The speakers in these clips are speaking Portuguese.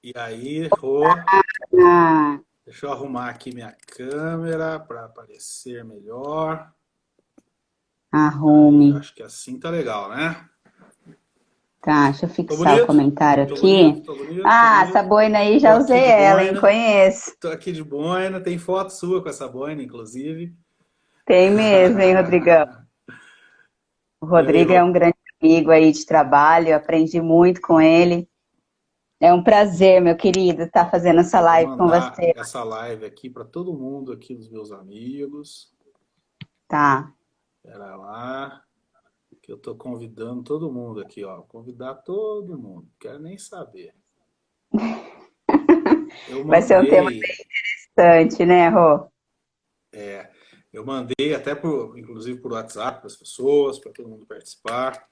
E aí, Rô, Ah, deixa eu arrumar aqui minha câmera para aparecer melhor. Aí, arrume. acho que assim tá legal, né? Tá, deixa eu Tô fixar o bonito? comentário Tô bonito, aqui. tô bonito, tô Ah, essa bonito. boina aí Tô já aqui usei de ela, hein? boina, Conheço. tô aqui de boina. Tem foto sua com essa boina, inclusive. Tem mesmo, hein, Rodrigão? O E aí, Rodrigo é Rô? um grande amigo aí de trabalho, eu aprendi muito com ele. É um prazer, meu querido, estar Ó, fazendo essa eu vou live com mandar você. essa live aqui para todo mundo aqui dos meus amigos. Tá. Pera lá, que eu tô convidando todo mundo aqui, ó. Convidar todo mundo. Quero nem saber. Eu Vai ser um tema mandei, interessante, né, Rô? eu mandei até por, inclusive por WhatsApp para as pessoas, para todo mundo participar.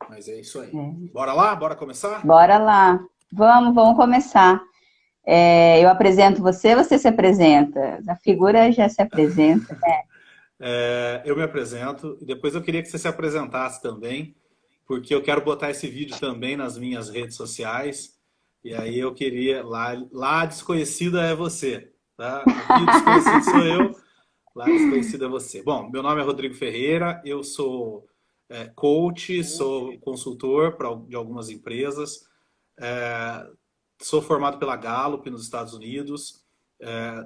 Mas é isso aí. É. Bora lá? Bora começar? Bora lá. Vamos começar. Eu apresento você, você se apresenta. A figura já se apresenta. Eu me apresento e depois eu queria que você se apresentasse também, porque eu quero botar esse vídeo também nas minhas redes sociais. E aí eu queria, lá desconhecida é você, tá? Aqui desconhecido sou eu, lá desconhecido é você. Bom, meu nome é Rodrigo Ferreira, eu sou coach, sou consultor de algumas empresas, é, sou formado pela Gallup nos Estados Unidos,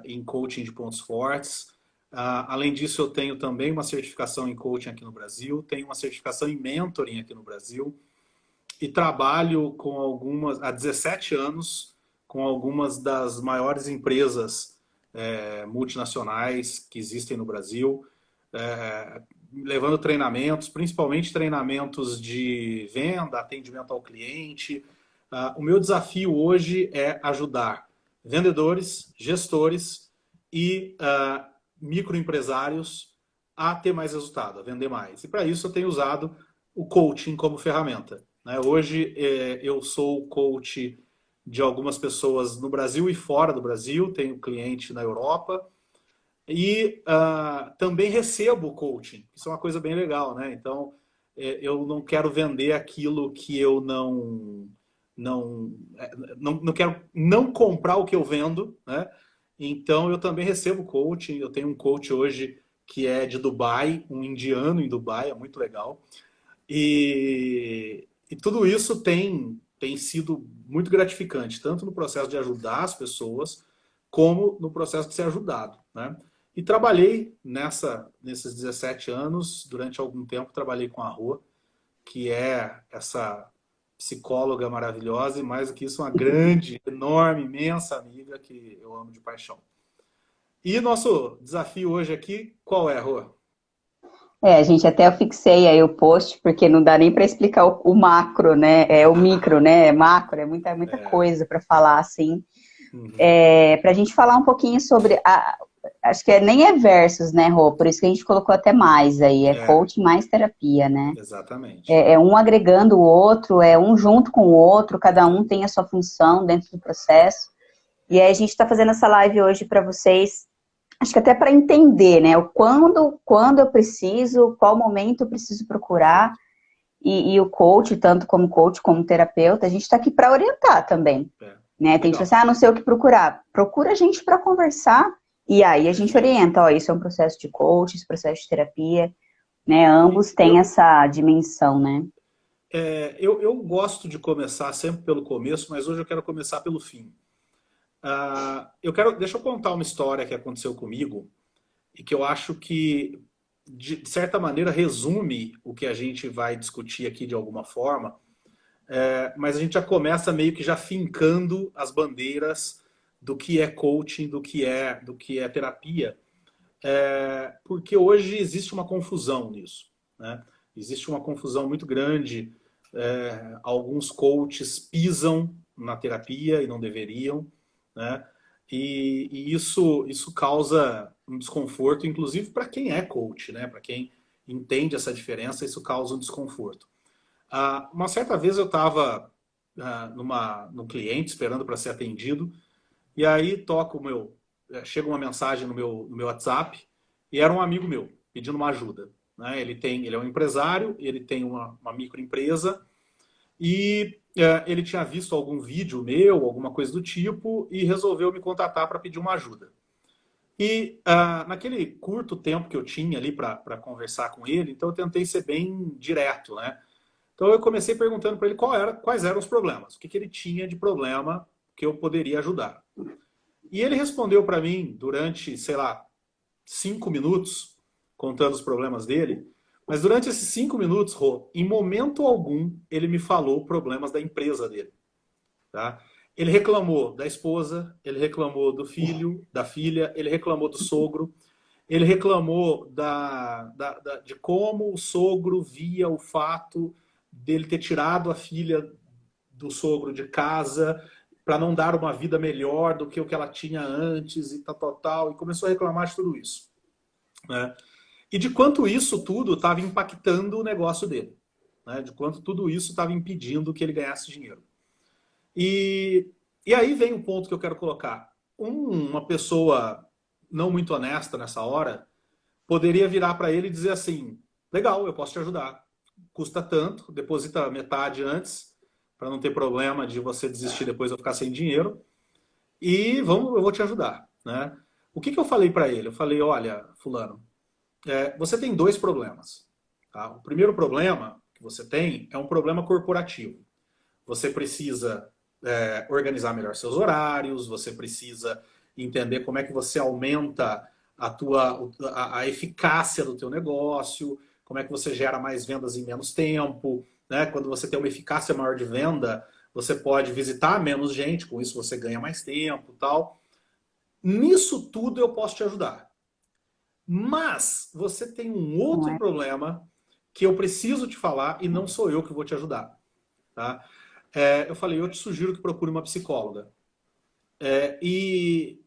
em coaching de pontos fortes. Além disso, eu tenho também uma certificação em coaching aqui no Brasil, tenho uma certificação em mentoring aqui no Brasil e trabalho com algumas, há 17 anos, com algumas das maiores empresas multinacionais que existem no Brasil, levando treinamentos, principalmente treinamentos de venda, atendimento ao cliente. O meu desafio hoje é ajudar vendedores, gestores e microempresários a ter mais resultado, a vender mais. E para isso eu tenho usado o coaching como ferramenta. Né? Hoje eu sou coach de algumas pessoas no Brasil e fora do Brasil, tenho cliente na Europa e também recebo coaching. Isso é uma coisa bem legal, né? Então eu não quero vender aquilo que eu não, não quero não comprar o que eu vendo, né? Então eu também recebo coaching. Eu tenho um coach hoje que é de Dubai, um indiano em Dubai, é muito legal. E tudo isso tem sido muito gratificante, tanto no processo de ajudar as pessoas, como no processo de ser ajudado. Né? E trabalhei nesses 17 anos, durante algum tempo, trabalhei com a Rô, que é essa psicóloga maravilhosa e, mais do que isso, uma grande, enorme, imensa amiga que eu amo de paixão. E nosso desafio hoje aqui, qual é, Rô? Gente, até eu fixei aí o post, porque não dá nem para explicar o macro, né? É o micro, né? É macro, é muita coisa para falar, assim. Uhum. Para a gente falar um pouquinho sobre, acho que nem é versus, né, Rô? Por isso que a gente colocou até mais aí, é É, coaching mais terapia, né? exatamente. É um agregando o outro, é um junto com o outro, cada um tem a sua função dentro do processo. E aí a gente está fazendo essa live hoje para vocês, acho que até para entender, né? Quando eu preciso, qual momento eu preciso procurar, Perfeito. e o coach como terapeuta, a gente está aqui para orientar também, É. né? Tem gente que Legal. fala assim, não sei o que procurar. Procura a gente para conversar, e aí a gente Perfeito. orienta, ó, isso é um processo de coach, esse processo de terapia, né? E Ambos têm essa dimensão, né? eu gosto de começar sempre pelo começo, mas hoje eu quero começar pelo fim. Deixa eu contar uma história que aconteceu comigo e que eu acho que, de certa maneira, resume o que a gente vai discutir aqui de alguma forma, mas a gente já começa meio que já fincando as bandeiras do que é coaching, do que é terapia, porque hoje existe uma confusão nisso, né? Existe uma confusão muito grande. Alguns coaches pisam na terapia e não deveriam, né? E isso causa um desconforto, inclusive para quem é coach, né? Para quem entende essa diferença, isso causa um desconforto. Uma certa vez eu estava num cliente esperando para ser atendido e aí chega uma mensagem no meu WhatsApp e era um amigo meu pedindo uma ajuda. Né? Ele é um empresário, ele tem uma microempresa e ele tinha visto algum vídeo meu, alguma coisa do tipo, e resolveu me contatar para pedir uma ajuda. E naquele curto tempo que eu tinha ali para conversar com ele, então eu tentei ser bem direto, né? Então eu comecei perguntando para ele quais eram os problemas, o que ele tinha de problema que eu poderia ajudar. E ele respondeu para mim durante, sei lá, 5 minutos, contando os problemas dele. Mas durante esses 5 minutos, Rô, em momento algum, ele me falou problemas da empresa dele. Tá? Ele reclamou da esposa, ele reclamou do filho, da filha, ele reclamou do sogro, ele reclamou de como o sogro via o fato dele ter tirado a filha do sogro de casa para não dar uma vida melhor do que o que ela tinha antes e tal, e começou a reclamar de tudo isso. Né? E de quanto isso tudo estava impactando o negócio dele. Né? De quanto tudo isso estava impedindo que ele ganhasse dinheiro. E aí vem o ponto que eu quero colocar. Uma pessoa não muito honesta nessa hora poderia virar para ele e dizer assim, legal, eu posso te ajudar. Custa tanto, deposita metade antes, para não ter problema de você desistir depois eu ficar sem dinheiro. E eu vou te ajudar. Né? O que eu falei para ele? Eu falei, olha, fulano, você tem 2 problemas. Tá? O primeiro problema que você tem é um problema corporativo. Você precisa organizar melhor seus horários, você precisa entender como é que você aumenta a eficácia do teu negócio, como é que você gera mais vendas em menos tempo. Né? Quando você tem uma eficácia maior de venda, você pode visitar menos gente, com isso você ganha mais tempo, tal. Nisso tudo eu posso te ajudar. Mas você tem um outro problema que eu preciso te falar e não sou eu que vou te ajudar. Tá? Eu falei, eu te sugiro que procure uma psicóloga. E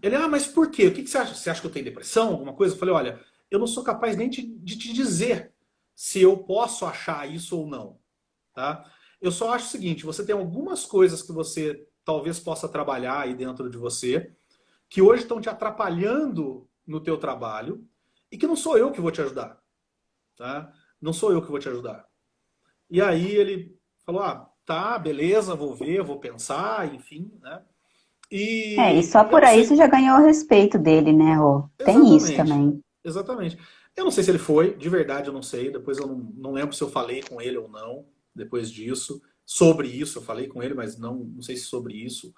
ele, mas por quê? O que você acha? Você acha que eu tenho depressão, alguma coisa? Eu falei, olha, eu não sou capaz nem de te dizer se eu posso achar isso ou não. Tá? Eu só acho o seguinte, você tem algumas coisas que você talvez possa trabalhar aí dentro de você, que hoje estão te atrapalhando no teu trabalho, e que não sou eu que vou te ajudar. Tá? Não sou eu que vou te ajudar. E aí ele falou, tá, beleza, vou ver, vou pensar, enfim, né? E E só eu por não aí você sei... já ganhou o respeito dele, né, Rô? Tem isso Exatamente, também. exatamente. Eu não sei se ele foi, de verdade eu não sei, depois eu não lembro se eu falei com ele ou não, depois disso. Sobre isso, eu falei com ele, mas não sei se sobre isso.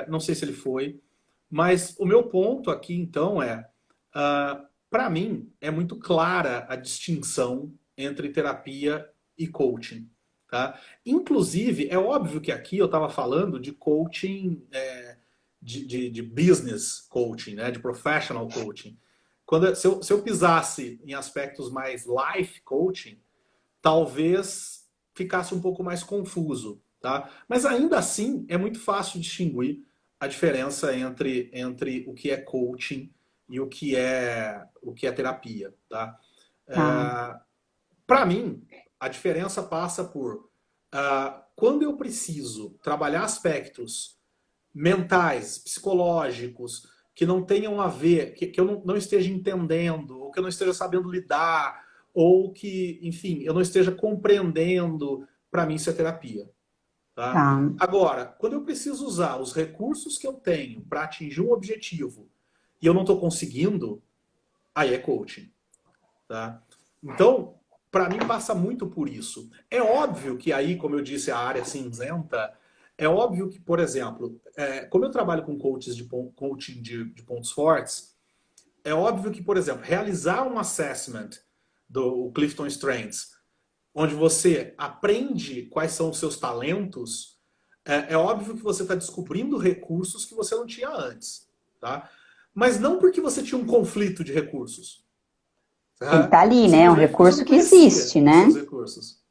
Não sei se ele foi. Mas o meu ponto aqui, então, para mim, é muito clara a distinção entre terapia e coaching. Tá? Inclusive, é óbvio que aqui eu estava falando de coaching, de business coaching, né? De professional coaching. Se eu pisasse em aspectos mais life coaching, talvez ficasse um pouco mais confuso. Tá? Mas ainda assim, é muito fácil distinguir a diferença entre o que é coaching e o que é terapia. Tá? Tá, Para mim, a diferença passa por quando eu preciso trabalhar aspectos mentais, psicológicos, que não tenham a ver, que eu não esteja entendendo, ou que eu não esteja sabendo lidar, ou que, enfim, eu não esteja compreendendo, para mim isso é terapia. Tá? tá. Agora, quando eu preciso usar os recursos que eu tenho para atingir um objetivo e eu não estou conseguindo, aí é coaching. Tá? Então, para mim passa muito por isso. É óbvio que aí, como eu disse, a área cinzenta, é óbvio que, por exemplo, como eu trabalho com coaches coaching de pontos fortes, é óbvio que, por exemplo, realizar um assessment do Clifton Strengths, onde você aprende quais são os seus talentos, é óbvio que você está descobrindo recursos que você não tinha antes. Tá? Mas não porque você tinha um conflito de recursos. Ele Tá? tá ali, né? É um Simplesmente porque você recurso não que conhecia existe, os né? seus recursos.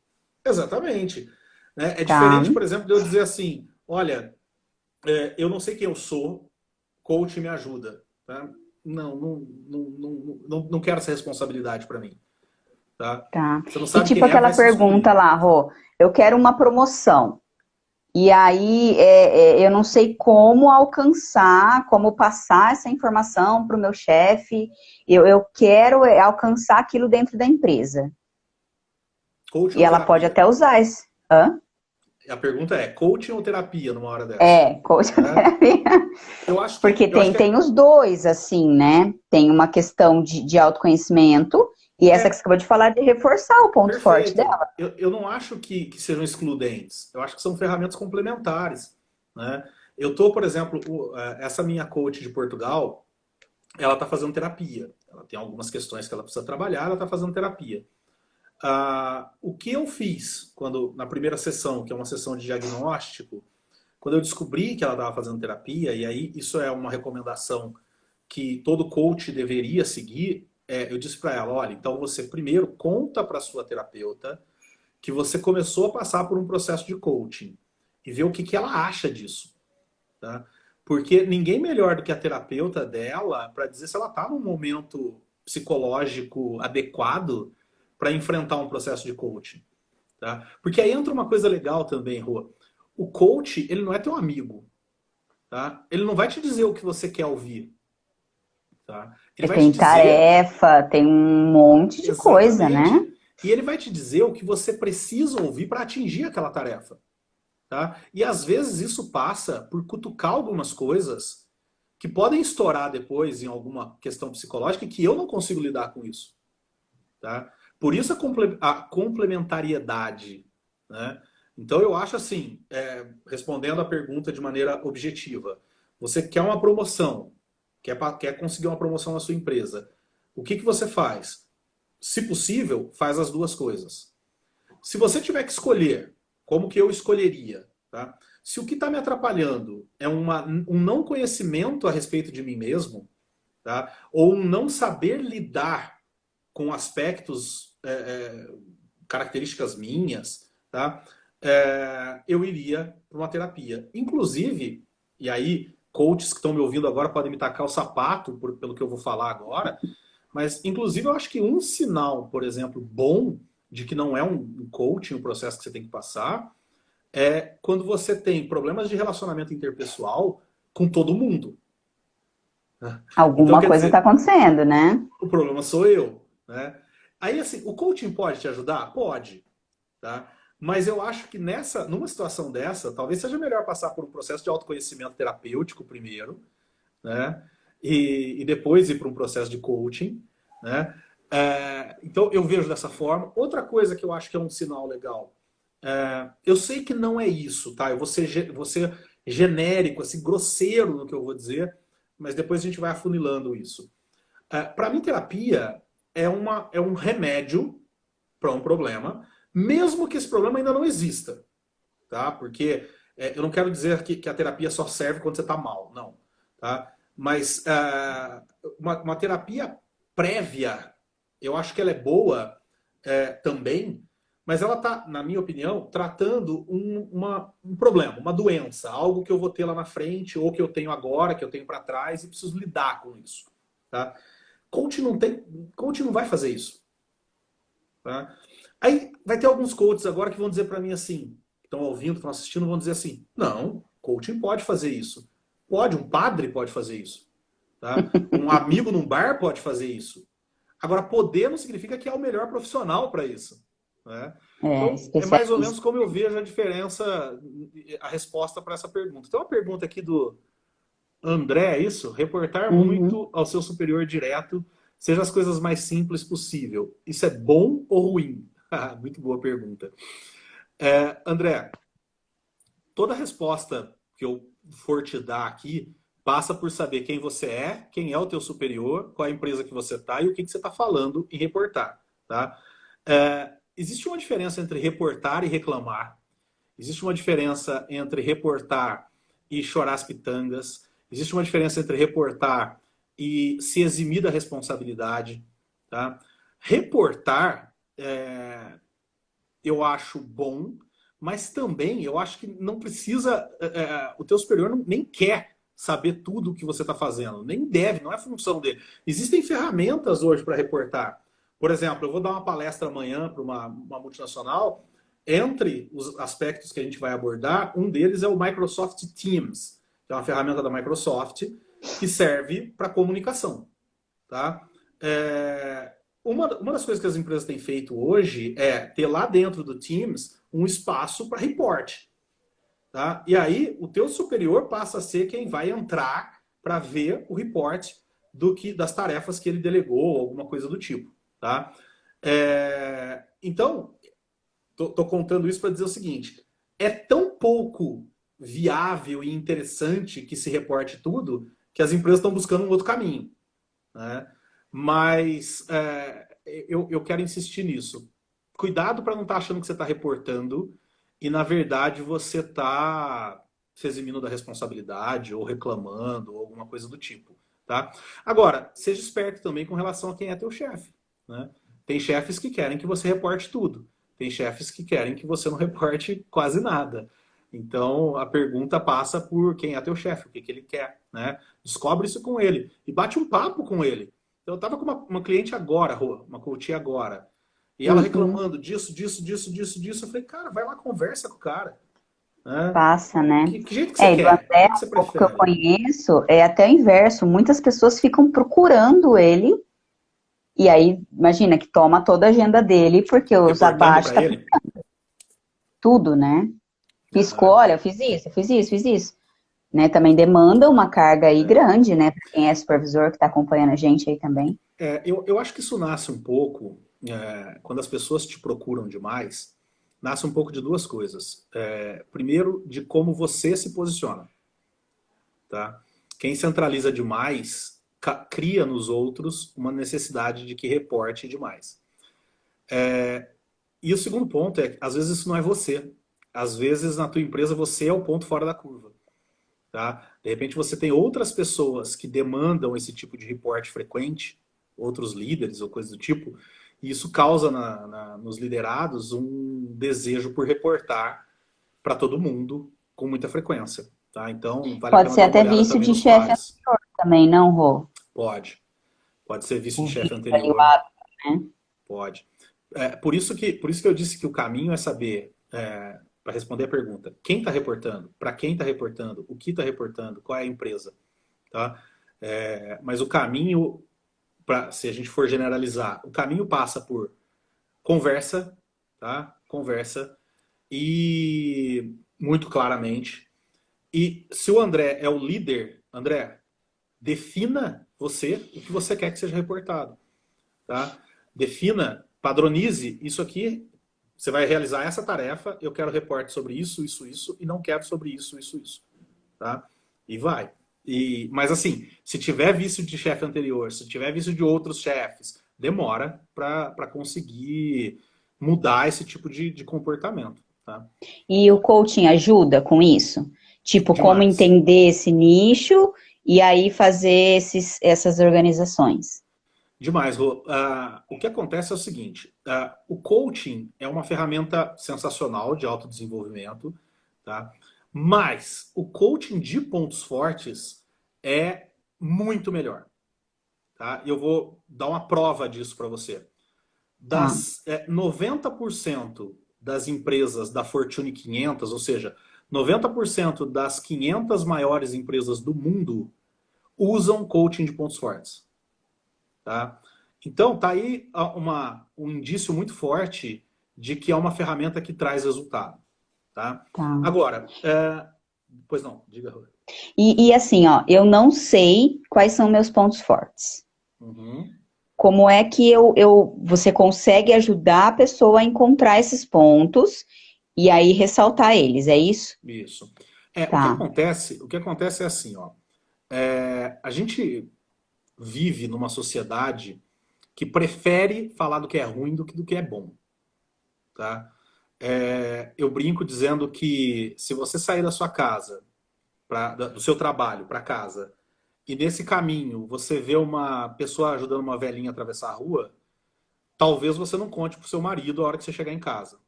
Exatamente. Né? É Tá, diferente, por exemplo, de eu dizer assim, olha, eu não sei quem eu sou, coach me ajuda. Tá? Não quero essa responsabilidade para mim. Tá? tá. Você não E sabe tipo quem é, aquela vai se pergunta descobrir. lá, Rô, eu quero uma promoção. E aí eu não sei como alcançar, como passar essa informação para o meu chefe. Eu quero alcançar aquilo dentro da empresa. Coaching E ou ela pode terapia? até usar esse. Hã? A pergunta é, coaching ou terapia numa hora dessa? Coach Né? terapia. Porque tem os dois, assim, né? Tem uma questão de autoconhecimento e essa que você acabou de falar de reforçar o ponto forte perfeito. dela. Eu não acho que sejam excludentes. Eu acho que são ferramentas complementares. Né? Eu estou, por exemplo, essa minha coach de Portugal, ela está fazendo terapia. Ela tem algumas questões que ela precisa trabalhar, ela está fazendo terapia. O que eu fiz na primeira sessão, que é uma sessão de diagnóstico, quando eu descobri que ela estava fazendo terapia, e aí isso é uma recomendação que todo coach deveria seguir, eu disse para ela, olha, então você primeiro conta para sua terapeuta que você começou a passar por um processo de coaching e ver o que ela acha disso. Tá? Porque ninguém melhor do que a terapeuta dela para dizer se ela está num momento psicológico adequado para enfrentar um processo de coaching. Tá? Porque aí entra uma coisa legal também, Rô. O coach, ele não é teu amigo. Tá? Ele não vai te dizer o que você quer ouvir. Tá? Ele vai te Tem dizer... tarefa, tem um monte de coisa, né? Exatamente. E ele vai te dizer o que você precisa ouvir para atingir aquela tarefa. Tá? E às vezes isso passa por cutucar algumas coisas que podem estourar depois em alguma questão psicológica e que eu não consigo lidar com isso. Tá? Por isso a complementariedade. Né? Então eu acho assim, respondendo a pergunta de maneira objetiva, você quer uma promoção, quer conseguir uma promoção na sua empresa, o que você faz? Se possível, faz as duas coisas. Se você tiver que escolher, como que eu escolheria? Tá? Se o que está me atrapalhando é um não conhecimento a respeito de mim mesmo, tá? Ou um não saber lidar com aspectos, características minhas, tá? Eu iria para uma terapia. Inclusive, e aí, coaches que estão me ouvindo agora podem me tacar o sapato pelo que eu vou falar agora, mas, inclusive, eu acho que um sinal, por exemplo, bom de que não é um coaching, um processo que você tem que passar, é quando você tem problemas de relacionamento interpessoal com todo mundo. Então, Alguma quer coisa está dizer, acontecendo, né? o problema sou eu. Né? Aí, assim, o coaching pode te ajudar? Pode. Tá? Mas eu acho que numa situação dessa, talvez seja melhor passar por um processo de autoconhecimento terapêutico primeiro, né? E depois ir para um processo de coaching. Né? Então, eu vejo dessa forma. Outra coisa que eu acho que é um sinal legal. Eu sei que não é isso, tá? Eu vou ser genérico, assim, grosseiro no que eu vou dizer, mas depois a gente vai afunilando isso. Para mim, terapia é um remédio para um problema, mesmo que esse problema ainda não exista. Tá? Porque eu não quero dizer que a terapia só serve quando você está mal, não. Tá? Mas uma terapia prévia, eu acho que ela é boa também, mas ela está, na minha opinião, tratando um problema, uma doença, algo que eu vou ter lá na frente, ou que eu tenho agora, que eu tenho para trás, e preciso lidar com isso. Tá? Coach não vai fazer isso. Tá? Aí vai ter alguns coaches agora que vão dizer para mim assim, estão ouvindo, estão assistindo, vão dizer assim, não, coaching pode fazer isso. Pode, um padre pode fazer isso. Tá? Um amigo num bar pode fazer isso. Agora, poder não significa que é o melhor profissional para isso. Né? Então, é mais ou menos Especialista. como eu vejo a diferença, a resposta para essa pergunta. Então, uma pergunta aqui do André, é isso? Reportar Uhum. muito ao seu superior direto, seja as coisas mais simples possível. Isso é bom ou ruim? Muito boa pergunta. André, toda resposta que eu for te dar aqui passa por saber quem você é, quem é o teu superior, qual é a empresa que você está e o que você está falando em reportar. Tá? Existe uma diferença entre reportar e reclamar. Existe uma diferença entre reportar e chorar as pitangas. Existe uma diferença entre reportar e se eximir da responsabilidade. Tá? Reportar, eu acho bom, mas também eu acho que não precisa, o teu superior nem quer saber tudo o que você está fazendo, nem deve, não é função dele. Existem ferramentas hoje para reportar. Por exemplo, eu vou dar uma palestra amanhã para uma multinacional. Entre os aspectos que a gente vai abordar, um deles é o Microsoft Teams, que é uma ferramenta da Microsoft que serve para comunicação. Tá? Uma das coisas que as empresas têm feito hoje é ter lá dentro do Teams um espaço para report. tá? E aí o teu superior passa a ser quem vai entrar para ver o report das tarefas que ele delegou, ou alguma coisa do tipo, tá? Então, tô contando isso para dizer o seguinte, é tão pouco viável e interessante que se reporte tudo que as empresas estão buscando um outro caminho, né? Mas eu quero insistir nisso. Cuidado para não estar achando que você está reportando e, na verdade, você está se eximindo da responsabilidade ou reclamando ou alguma coisa do tipo, tá? Agora, seja esperto também com relação a quem é teu chefe, né? Tem chefes que querem que você reporte tudo. Tem chefes que querem que você não reporte quase nada. Então, a pergunta passa por quem é teu chefe, o que ele quer, né? Descobre isso com ele e bate um papo com ele. Então, eu estava com uma cliente agora, Rô, uma coach agora, e ela Uhum. reclamando disso. Eu falei, cara, vai lá, conversa com o cara. Né? Passa, né? Que jeito que você E do quer? O André, que você um pouco que eu prefere? conheço, é até o inverso. Muitas pessoas ficam procurando ele, e aí, imagina, que toma toda a agenda dele, porque os Reportando abaixo para tá ele? tudo, né? Piscou, Aham. olha, eu fiz isso, eu fiz isso, fiz isso. Né? Também demanda uma carga aí É. grande, né? Para quem é supervisor que está acompanhando a gente aí também. Eu acho que isso nasce um pouco, quando as pessoas te procuram demais, nasce um pouco de duas coisas. Primeiro, de como você se posiciona. Tá? Quem centraliza demais cria nos outros uma necessidade de que reporte demais. E o segundo ponto é que, às vezes, isso não é você. Às vezes, na tua empresa, você é o ponto fora da curva. Tá? De repente, você tem outras pessoas que demandam esse tipo de reporte frequente, outros líderes ou coisas do tipo, e isso causa nos liderados um desejo por reportar para todo mundo com muita frequência. Tá? Então, vale a Pode pena ser dar uma até olhada vício também de nos chefe pares. anterior também, não, Rô? Pode. Pode ser vice O de chefe vício ali, o anterior. hábito, né? Pode. Por isso que eu disse que o caminho é saber, para responder a pergunta, quem está reportando, para quem está reportando, o que está reportando, qual é a empresa. Tá? Mas o caminho, se a gente for generalizar, o caminho passa por conversa, tá? Conversa e muito claramente. E se o André é o líder, André, defina você o que você quer que seja reportado. Tá? Defina, padronize isso aqui. Você vai realizar essa tarefa. Eu quero reporte sobre isso, e não quero sobre isso. Tá? E vai. Mas assim, se tiver vício de chefe anterior, se tiver vício de outros chefes, demora para conseguir mudar esse tipo de comportamento. Tá? E o coaching ajuda com isso? Tipo, como Demais. entender esse nicho e aí fazer essas organizações. Demais, Rô. O que acontece é o seguinte: o coaching é uma ferramenta sensacional de autodesenvolvimento, tá? Mas o coaching de pontos fortes é muito melhor, tá? E eu vou dar uma prova disso para você. Tá, 90% das empresas da Fortune 500, ou seja, 90% das 500 maiores empresas do mundo usam coaching de pontos fortes. Tá? Então, tá aí um indício muito forte de que é uma ferramenta que traz resultado. Tá? tá. Agora, pois não, diga, Rô. E assim, ó, eu não sei quais são meus pontos fortes. Uhum, Como é que você consegue ajudar a pessoa a encontrar esses pontos e aí ressaltar eles, é isso? isso. Tá, O que acontece é assim, ó, a gente vive numa sociedade que prefere falar do que é ruim do que é bom. Tá? Eu brinco dizendo que se você sair da sua casa, do seu trabalho para casa, e nesse caminho você vê uma pessoa ajudando uma velhinha a atravessar a rua, talvez você não conte pro seu marido a hora que você chegar em casa,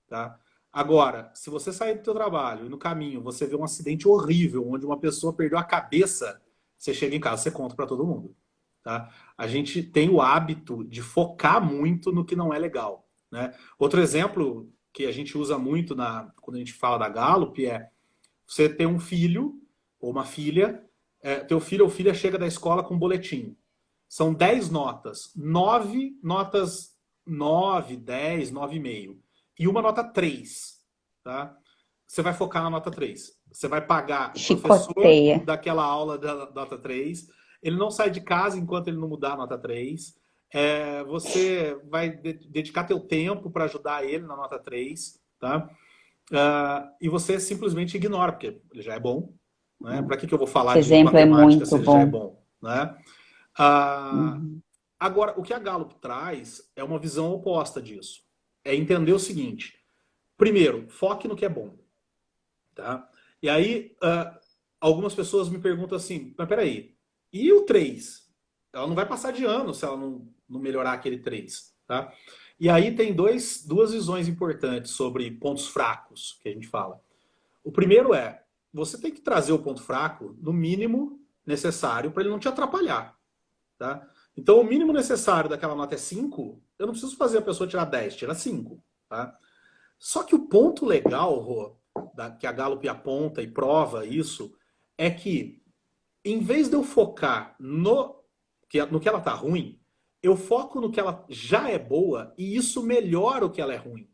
tá? Agora, se você sair do seu trabalho e no caminho você vê um acidente horrível onde uma pessoa perdeu a cabeça, você chega em casa, você conta para todo mundo, tá? A gente tem o hábito de focar muito no que não é legal, né? Outro exemplo que a gente usa muito quando a gente fala da Gallup é você tem um filho ou uma filha, teu filho ou filha chega da escola com um boletim. São 10 notas. 9 notas 9, 10, 9,5. E uma nota 3. Tá? você vai focar na nota 3. Você vai pagar o professor Chicoteia. daquela aula da nota 3. Ele não sai de casa enquanto ele não mudar a nota 3. Você vai dedicar teu tempo para ajudar ele na nota 3, tá? E você simplesmente ignora, porque ele já é bom. Né? Para que eu vou falar Esse de exemplo é matemática se muito ele já é bom. bom? Né? Uhum. Agora, o que a Gallup traz é uma visão oposta disso. É entender o seguinte. Primeiro, foque no que é bom. Tá? E aí, algumas pessoas me perguntam assim, mas peraí, e o 3? Ela não vai passar de ano se ela não melhorar aquele 3. Tá? E aí tem duas visões importantes sobre pontos fracos, que a gente fala. O primeiro é, você tem que trazer o ponto fraco no mínimo necessário para ele não te atrapalhar. Tá? Então, o mínimo necessário daquela nota é 5, eu não preciso fazer a pessoa tirar 10, tira 5. Tá? Só que o ponto legal, Rô, que a Gallup aponta e prova isso, é que em vez de eu focar no que ela está ruim, eu foco no que ela já é boa e isso melhora o que ela é ruim.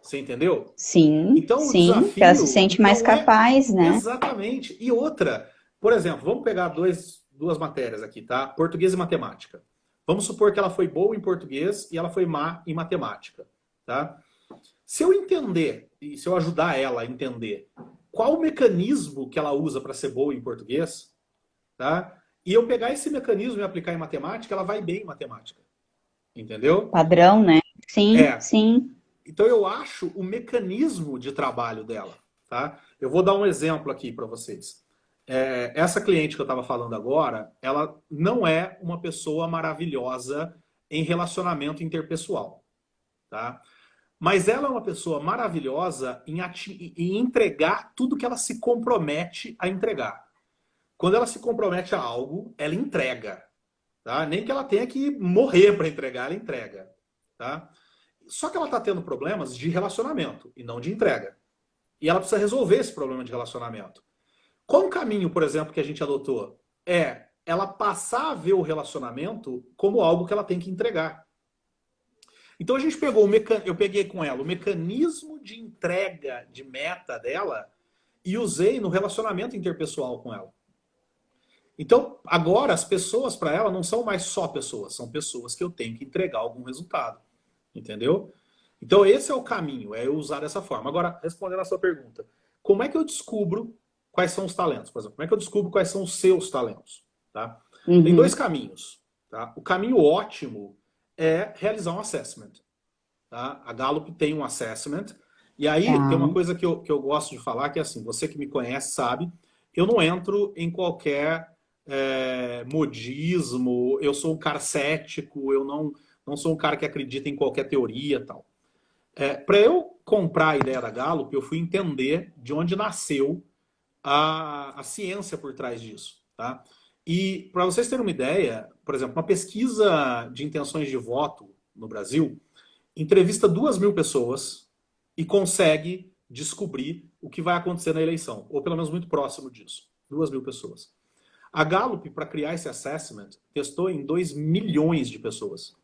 Você entendeu? Sim, Então o sim, que ela se desafio sente mais não é capaz, né? exatamente. E outra, por exemplo, vamos pegar duas matérias aqui, tá? Português e matemática. Vamos supor que ela foi boa em português e ela foi má em matemática, tá? Se eu entender, e se eu ajudar ela a entender qual o mecanismo que ela usa para ser boa em português, tá? E eu pegar esse mecanismo e aplicar em matemática, ela vai bem em matemática. Entendeu? Padrão, né? Sim, É. sim. Então eu acho o mecanismo de trabalho dela, tá? Eu vou dar um exemplo aqui para vocês. Essa cliente que eu estava falando agora, ela não é uma pessoa maravilhosa em relacionamento interpessoal, tá? Mas ela é uma pessoa maravilhosa em entregar tudo que ela se compromete a entregar. Quando ela se compromete a algo, ela entrega. Tá? Nem que ela tenha que morrer para entregar, ela entrega. Tá? Só que ela está tendo problemas de relacionamento e não de entrega. E ela precisa resolver esse problema de relacionamento. Qual o caminho, por exemplo, que a gente adotou? É ela passar a ver o relacionamento como algo que ela tem que entregar. Então a gente pegou eu peguei com ela o mecanismo de entrega de meta dela e usei no relacionamento interpessoal com ela. Então, agora as pessoas para ela não são mais só pessoas, são pessoas que eu tenho que entregar algum resultado. Entendeu? Então esse é o caminho, é eu usar dessa forma. Agora, respondendo a sua pergunta, como é que eu descubro quais são os talentos? Por exemplo, como é que eu descubro quais são os seus talentos? Tá? Tem dois Uhum. caminhos. Tá? O caminho ótimo é realizar um assessment. Tá? A Gallup tem um assessment. E aí tem uma Tá. coisa que eu gosto de falar, que é assim, você que me conhece sabe, eu não entro em qualquer modismo, eu sou um cara cético, eu não sou um cara que acredita em qualquer teoria e tal. Para eu comprar a ideia da Gallup, eu fui entender de onde nasceu a ciência por trás disso. Tá? E para vocês terem uma ideia, por exemplo, uma pesquisa de intenções de voto no Brasil entrevista 2.000 pessoas e consegue descobrir o que vai acontecer na eleição, ou pelo menos muito próximo disso. 2.000 pessoas. A Gallup, para criar esse assessment, testou em 2 milhões de pessoas.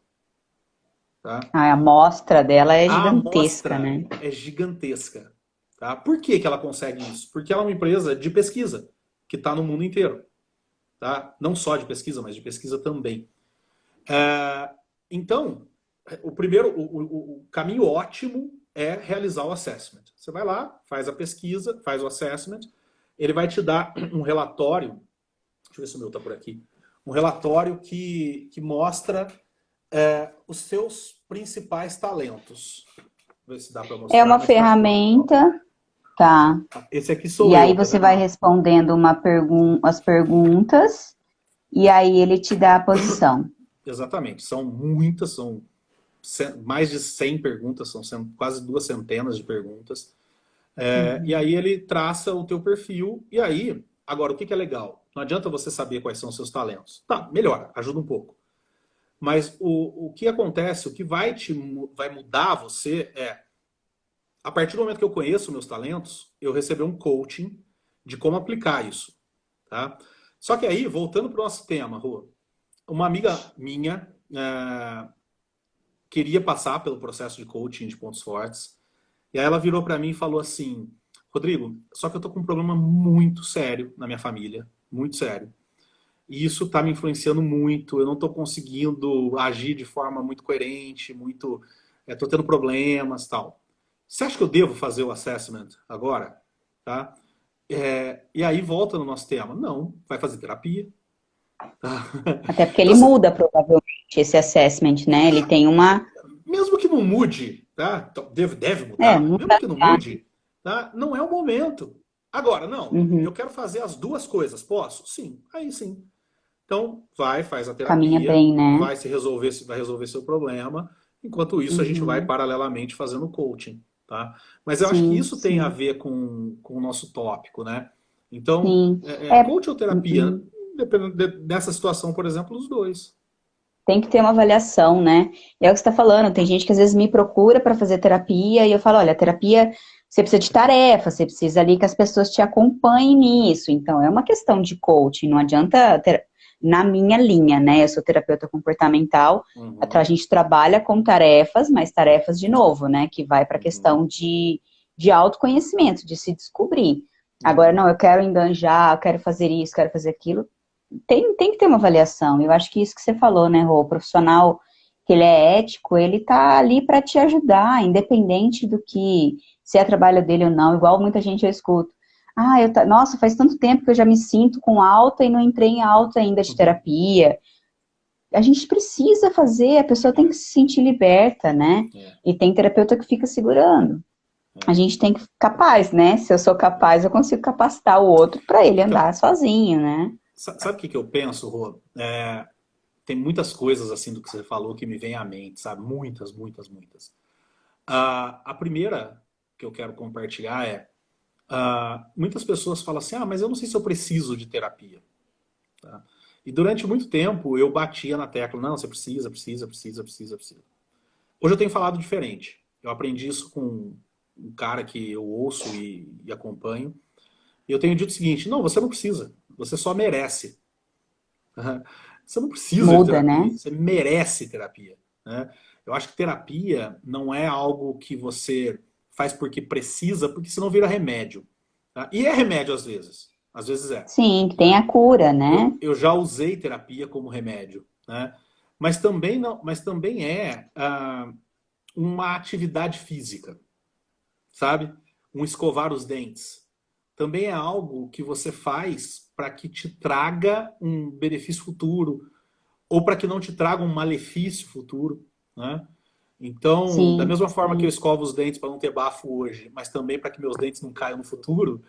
Tá? A amostra dela é A gigantesca, amostra né? é gigantesca. Tá? Por que ela consegue isso? Porque ela é uma empresa de pesquisa, que está no mundo inteiro. Tá? Não só de pesquisa, mas de pesquisa também. Então, o caminho ótimo é realizar o assessment. Você vai lá, faz a pesquisa, faz o assessment, ele vai te dar um relatório, deixa eu ver se o meu está por aqui, um relatório que mostra os seus principais talentos. Vou ver se dá para É mostrar, uma mas tá aqui. Ó. ferramenta, tá? Esse aqui E sou aí eu, tá você vendo? vai Ó? respondendo as perguntas e aí ele te dá a posição. Exatamente, são muitas, são mais de 100 perguntas, são quase 200 de perguntas. E Uhum. aí ele traça o teu perfil. E aí, agora, o que é legal? Não adianta você saber quais são os seus talentos. Tá, melhora, ajuda um pouco. Mas o que acontece, o que vai mudar você a partir do momento que eu conheço meus talentos, eu receber um coaching de como aplicar isso. Tá? Só que aí, voltando para o nosso tema, Rô, uma amiga minha queria passar pelo processo de coaching de pontos fortes. E aí ela virou para mim e falou assim: Rodrigo, só que eu tô com um problema muito sério na minha família, muito sério. E isso está me influenciando muito. Eu não estou conseguindo agir de forma muito coerente, muito. Estou tendo problemas, tal. Você acha que eu devo fazer o assessment agora? Tá? E aí volta no nosso tema. Não, vai fazer terapia. Tá? Até porque Então, ele assim, muda provavelmente esse assessment, né? Ele tem uma. mesmo que não mude, tá? Então, deve É, mudar, não mesmo dá. que não mude, tá? Não é o momento. Agora, não. Uhum, Eu quero fazer as duas coisas. Posso? Sim. Aí sim. Então, faz a caminha terapia, bem, né? vai resolver seu problema. Enquanto isso, a gente vai Uhum, paralelamente fazendo o coaching, tá? Mas eu acho que sim, isso tem a sim, ver com o nosso tópico, né? Então, sim. É, coach ou terapia? uhum. Dependendo dessa situação, por exemplo, os dois. Tem que ter uma avaliação, né? E é o que você está falando, tem gente que às vezes me procura para fazer terapia e eu falo, olha, terapia, você precisa de tarefa, você precisa ali que as pessoas te acompanhem nisso. Então, é uma questão de coaching, não adianta na minha linha, né? Eu sou terapeuta comportamental, a Uhum, gente trabalha com tarefas, mas tarefas de novo, né? Que vai para a uhum, questão de autoconhecimento, de se descobrir. Agora, uhum. não, eu quero enganjar, eu quero fazer isso, quero fazer aquilo. Tem que ter uma avaliação. Eu acho que isso que você falou, né, Rô? O profissional que ele é ético, ele tá ali para te ajudar, independente do que se é trabalho dele ou não. Igual muita gente eu escuto. Ah, nossa, faz tanto tempo que eu já me sinto com alta e não entrei em alta ainda de Uhum. terapia. A gente precisa fazer, a pessoa tem que É, se sentir liberta, né? é, E tem terapeuta que fica segurando. A é, gente tem que capaz, né? Se eu sou é. capaz, eu consigo capacitar o outro para ele Então, andar sozinho, né? sabe o que que eu penso, Rô? Tem muitas coisas assim do que você falou que me vem à mente, sabe? Muitas, muitas, muitas. A primeira que eu quero compartilhar é, muitas pessoas falam assim, mas eu não sei se eu preciso de terapia. Tá? E durante muito tempo eu batia na tecla, não, você precisa, precisa, precisa, precisa, precisa. Hoje eu tenho falado diferente. Eu aprendi isso com um cara que eu ouço e acompanho. E eu tenho dito o seguinte, não, você não precisa, você só merece. Você não precisa de Muda, né? terapia, você merece terapia. Né? Eu acho que terapia não é algo que você faz porque precisa, porque senão vira remédio. Tá? E é remédio às vezes é. Sim, que tem Né? a cura, né? Eu já usei terapia como remédio, né? Mas também não, mas também é uma atividade física, sabe? Um escovar os dentes. Também é algo que você faz para que te traga um benefício futuro, ou para que não te traga um malefício futuro, né? Então, da Sim, mesma forma que eu sim. escovo os dentes para não ter bafo hoje, mas também para que meus dentes não caiam no futuro,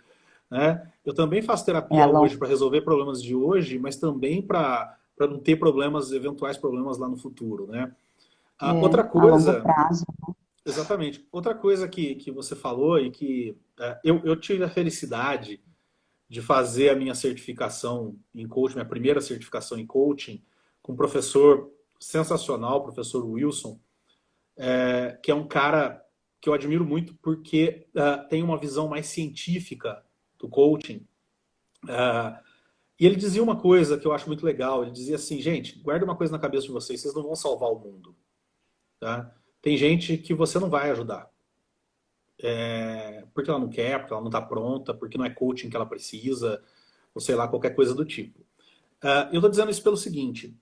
né? Eu também faço É a terapia longa, hoje para resolver problemas de hoje, mas também para não ter problemas, eventuais problemas lá no futuro, né? Outra a longo coisa, prazo. exatamente, outra coisa que você falou e que eu tive a felicidade de fazer a minha certificação em coaching, minha primeira certificação em coaching, com um professor sensacional, o professor Wilson, que é um cara que eu admiro muito porque tem uma visão mais científica do coaching. E ele dizia uma coisa que eu acho muito legal. Ele dizia assim, gente, guarda uma coisa na cabeça de vocês, vocês não vão salvar o mundo. Tá? Tem gente que você não vai ajudar. Porque ela não quer, porque ela não está pronta, porque não é coaching que ela precisa, ou sei lá, qualquer coisa do tipo. Eu estou dizendo isso pelo seguinte: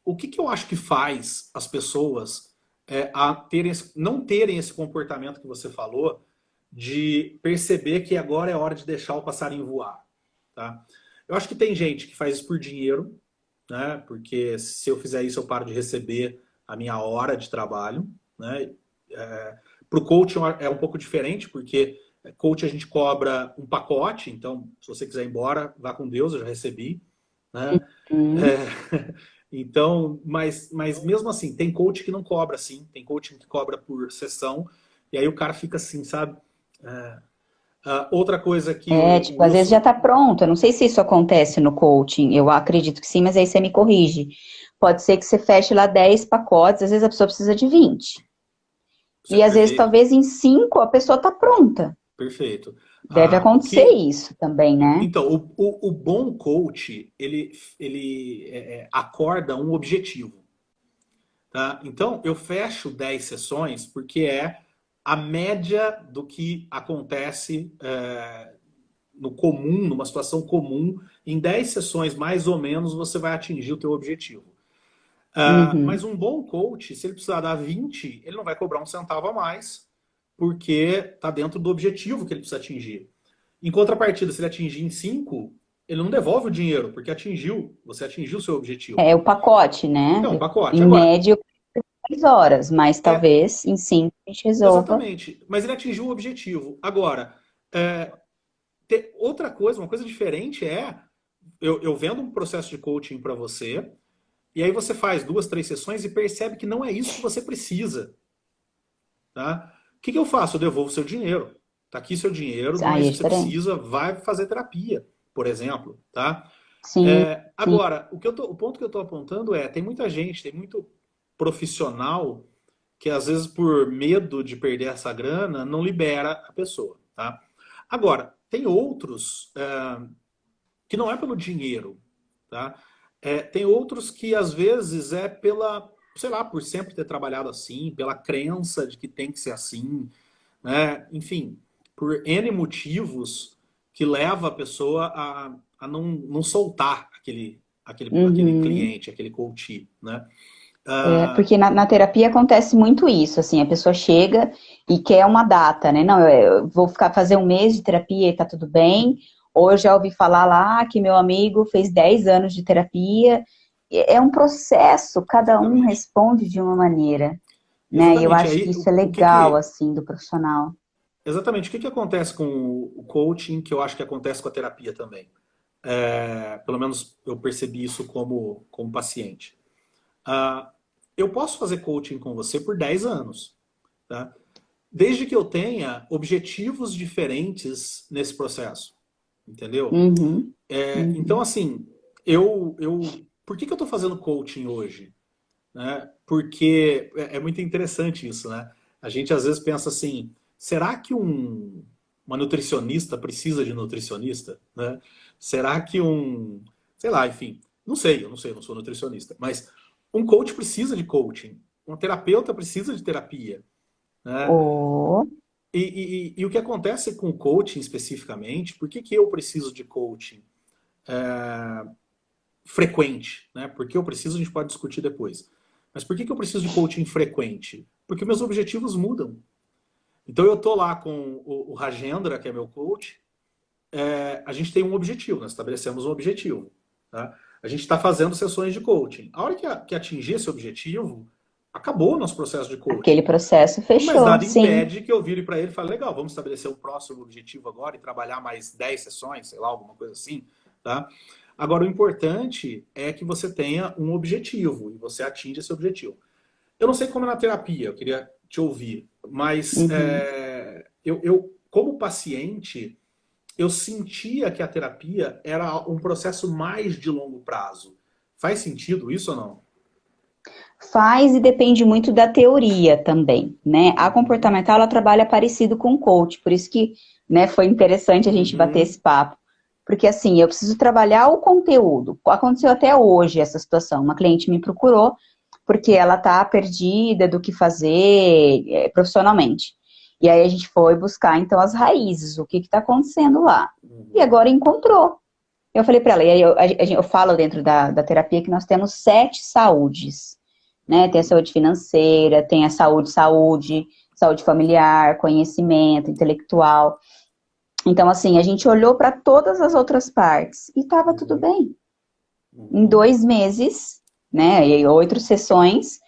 o que, que eu acho que faz as pessoas não terem esse comportamento que você falou de perceber que agora é hora de deixar o passarinho voar? Tá? Eu acho que tem gente que faz isso por dinheiro, né? Porque se eu fizer isso, eu paro de receber a minha hora de trabalho, né? Para o coach é um pouco diferente, porque coach a gente cobra um pacote, então se você quiser ir embora, vá com Deus, eu já recebi, né? Hum. É, então, mas mesmo assim, tem coach que não cobra assim, tem coach que cobra por sessão, e aí o cara fica assim, sabe? É, outra coisa que É, o tipo, às vezes já Wilson. tá pronto. Eu não sei se isso acontece no coaching. Eu acredito que sim, mas aí você me corrige. Pode ser que você feche lá 10 pacotes, às vezes a pessoa precisa de 20. E às vezes, Perfeito, talvez em 5 a pessoa tá pronta. perfeito. Deve O acontecer que, isso também, né? então, o bom coach, ele acorda um objetivo. Tá? Então, eu fecho 10 sessões porque a média do que acontece no comum, numa situação comum, em 10 sessões, mais ou menos, você vai atingir o teu objetivo. Mas um bom coach, se ele precisar dar 20, ele não vai cobrar um centavo a mais, porque está dentro do objetivo que ele precisa atingir. Em contrapartida, se ele atingir em 5, ele não devolve o dinheiro, porque você atingiu o seu objetivo. É o pacote, né? É um pacote. Em Agora, média, 3 horas, mas talvez em 5 a gente resolva. Exatamente. Mas ele atingiu o objetivo. Agora, outra coisa, uma coisa diferente eu vendo um processo de coaching para você, e aí você faz 2, 3 sessões e percebe que não é isso que você precisa. Tá? O que eu faço? Eu devolvo seu dinheiro. Tá aqui seu dinheiro, não é isso que você precisa, vai fazer terapia, por exemplo. Tá? Sim, agora, o ponto que eu estou apontando tem muita gente, tem muito profissional que às vezes por medo de perder essa grana não libera a pessoa. Tá? Agora, tem outros que não é pelo dinheiro. Tá? Tem outros que às vezes pela, sei lá, por sempre ter trabalhado assim, pela crença de que tem que ser assim, né? Enfim, por N motivos que leva a pessoa a não soltar aquele cliente, aquele coach, né? Porque na terapia acontece muito isso, assim, a pessoa chega e quer uma data, né? Não, eu vou fazer um mês de terapia e tá tudo bem. Ou eu já ouvi falar lá que meu amigo fez 10 anos de terapia. É um processo, cada um responde de uma maneira, né? E eu acho que isso é legal, assim, do profissional. Exatamente. O que acontece com o coaching, que eu acho que acontece com a terapia também? Pelo menos eu percebi isso como paciente. Eu posso fazer coaching com você por 10 anos, tá? Desde que eu tenha objetivos diferentes nesse processo, entendeu? Então, assim, por que eu estou fazendo coaching hoje? Né? Porque é muito interessante isso, né? A gente às vezes pensa assim, será que uma nutricionista precisa de nutricionista? Né? Será que sei lá, enfim, não sei, eu não sou nutricionista, mas um coach precisa de coaching, um terapeuta precisa de terapia. Né? E o que acontece com o coaching especificamente, por que eu preciso de coaching frequente? Né? Porque eu preciso, a gente pode discutir depois. Mas por que eu preciso de coaching frequente? Porque meus objetivos mudam. Então eu estou lá com o Rajendra, que é meu coach, a gente tem um objetivo, nós estabelecemos um objetivo. Tá? A gente está fazendo sessões de coaching. A hora que atingir esse objetivo, acabou o nosso processo de coaching. Aquele processo fechou, mas nada impede que eu vire para ele e fale, legal, vamos estabelecer um próximo objetivo agora e trabalhar mais 10 sessões, sei lá, alguma coisa assim. Tá? Agora, o importante é que você tenha um objetivo e você atinja esse objetivo. Eu não sei como é na terapia, eu queria te ouvir, mas eu, como paciente, eu sentia que a terapia era um processo mais de longo prazo. Faz sentido isso ou não? Faz e depende muito da teoria também, né? A comportamental, ela trabalha parecido com o coach, por isso que, né, foi interessante a gente bater esse papo. Porque assim, eu preciso trabalhar o conteúdo. Aconteceu até hoje essa situação. Uma cliente me procurou porque ela tá perdida do que fazer profissionalmente. E aí a gente foi buscar, então, as raízes, o que está acontecendo lá. E agora encontrou. Eu falei para ela, e aí eu falo dentro da terapia que nós temos 7 saúdes. Né? Tem a saúde financeira, tem a saúde familiar, conhecimento, intelectual. Então, assim, a gente olhou para todas as outras partes e estava tudo bem. Em 2 meses, né, e 8 sessões,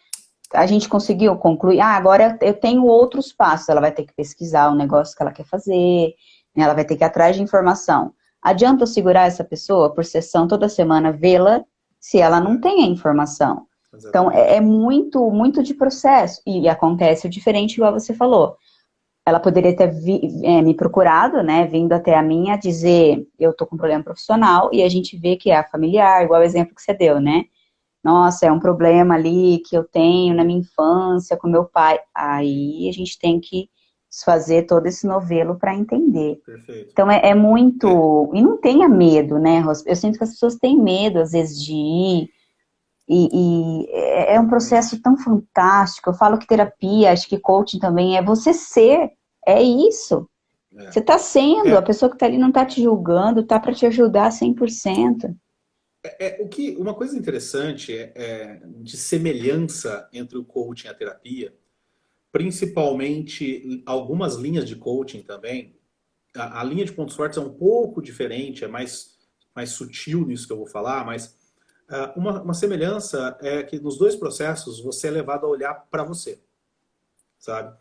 a gente conseguiu concluir. Agora eu tenho outros passos. Ela vai ter que pesquisar o negócio que ela quer fazer, né, ela vai ter que ir atrás de informação. Adianta eu segurar essa pessoa por sessão toda semana, vê-la, se ela não tem a informação. Exatamente. Então, é muito, muito de processo. E acontece o diferente, igual você falou. Ela poderia ter me procurado, né, vindo até a minha, dizer, eu tô com um problema profissional, e a gente vê que é familiar, igual o exemplo que você deu, né? Nossa, é um problema ali que eu tenho na minha infância com meu pai. Aí a gente tem que desfazer todo esse novelo para entender. Perfeito. Então é muito... E não tenha medo, né, Ros? Eu sinto que as pessoas têm medo, às vezes, de ir. E é um processo tão fantástico. Eu falo que terapia, acho que coaching também é você ser, é isso. Você está sendo, a pessoa que está ali não está te julgando, está para te ajudar 100%. Uma coisa interessante de semelhança entre o coaching e a terapia, principalmente algumas linhas de coaching também. A linha de pontos fortes é um pouco diferente, é mais sutil nisso que eu vou falar, mas uma semelhança é que nos dois processos você é levado a olhar para você, sabe?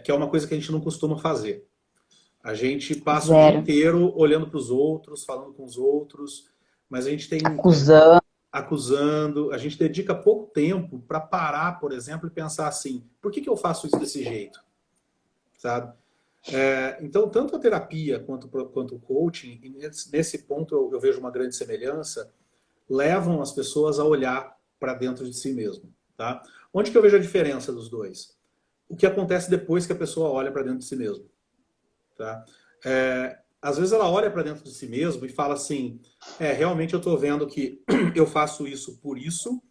Que é uma coisa que a gente não costuma fazer. A gente passa o dia Zero. inteiro olhando para os outros, falando com os outros, mas a gente tem Acusando. acusando, a gente dedica pouco tempo para parar, por exemplo, e pensar assim, por que eu faço isso desse jeito? Sabe? Então, tanto a terapia quanto o coaching, e nesse ponto eu vejo uma grande semelhança, levam as pessoas a olhar para dentro de si mesmo. Tá? Onde que eu vejo a diferença dos dois? O que acontece depois que a pessoa olha para dentro de si mesmo. Tá? Às vezes ela olha para dentro de si mesmo e fala assim, realmente eu estou vendo que eu faço isso por isso,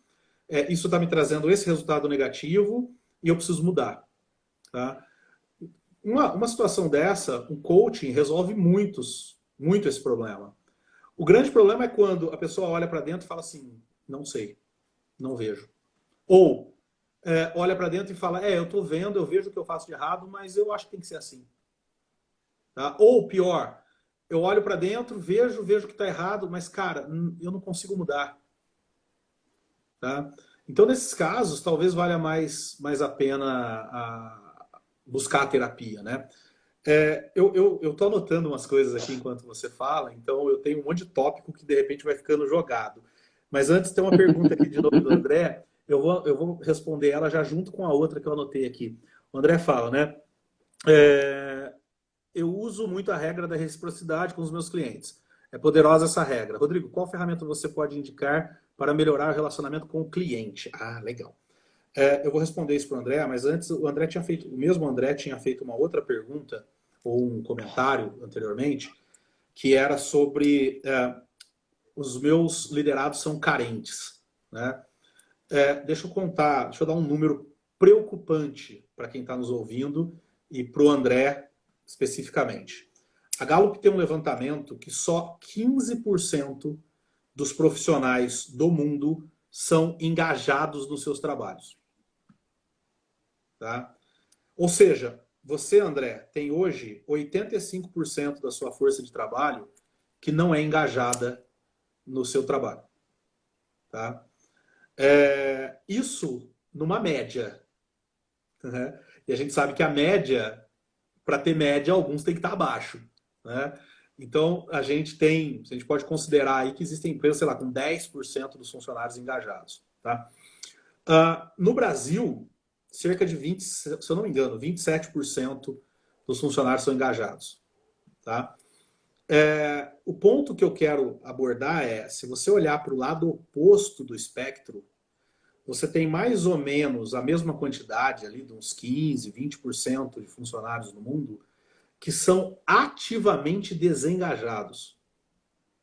isso está me trazendo esse resultado negativo e eu preciso mudar. Tá? Uma situação dessa, o coaching resolve muito esse problema. O grande problema é quando a pessoa olha para dentro e fala assim, não sei, não vejo. Ou olha para dentro e fala, eu estou vendo, eu vejo o que eu faço de errado, mas eu acho que tem que ser assim. Tá? Ou pior, eu olho para dentro, vejo que está errado, mas cara, eu não consigo mudar. Tá? Então, nesses casos, talvez valha mais a pena buscar a terapia, né? Eu estou anotando umas coisas aqui enquanto você fala, então eu tenho um monte de tópico que de repente vai ficando jogado. Mas antes tem uma pergunta aqui de novo do André, eu vou responder ela já junto com a outra que eu anotei aqui. O André fala, né? Eu uso muito a regra da reciprocidade com os meus clientes. É poderosa essa regra. Rodrigo, qual ferramenta você pode indicar para melhorar o relacionamento com o cliente? Ah, legal. Eu vou responder isso para o André, mas antes o mesmo André tinha feito uma outra pergunta, ou um comentário anteriormente, que era sobre os meus liderados são carentes. Né? Deixa eu dar um número preocupante para quem está nos ouvindo e para o André especificamente. A Gallup tem um levantamento que só 15% dos profissionais do mundo são engajados nos seus trabalhos. Tá? Ou seja, você, André, tem hoje 85% da sua força de trabalho que não é engajada no seu trabalho. Tá? Isso numa média. Né? E a gente sabe que a média, para ter média, alguns têm que estar abaixo. Né? Então, a gente pode considerar aí que existem empresas, sei lá, com 10% dos funcionários engajados. Tá? No Brasil, cerca de 20, se eu não me engano, 27% dos funcionários são engajados. Tá? O ponto que eu quero abordar se você olhar para o lado oposto do espectro, você tem mais ou menos a mesma quantidade, ali, de uns 15, 20% de funcionários no mundo que são ativamente desengajados.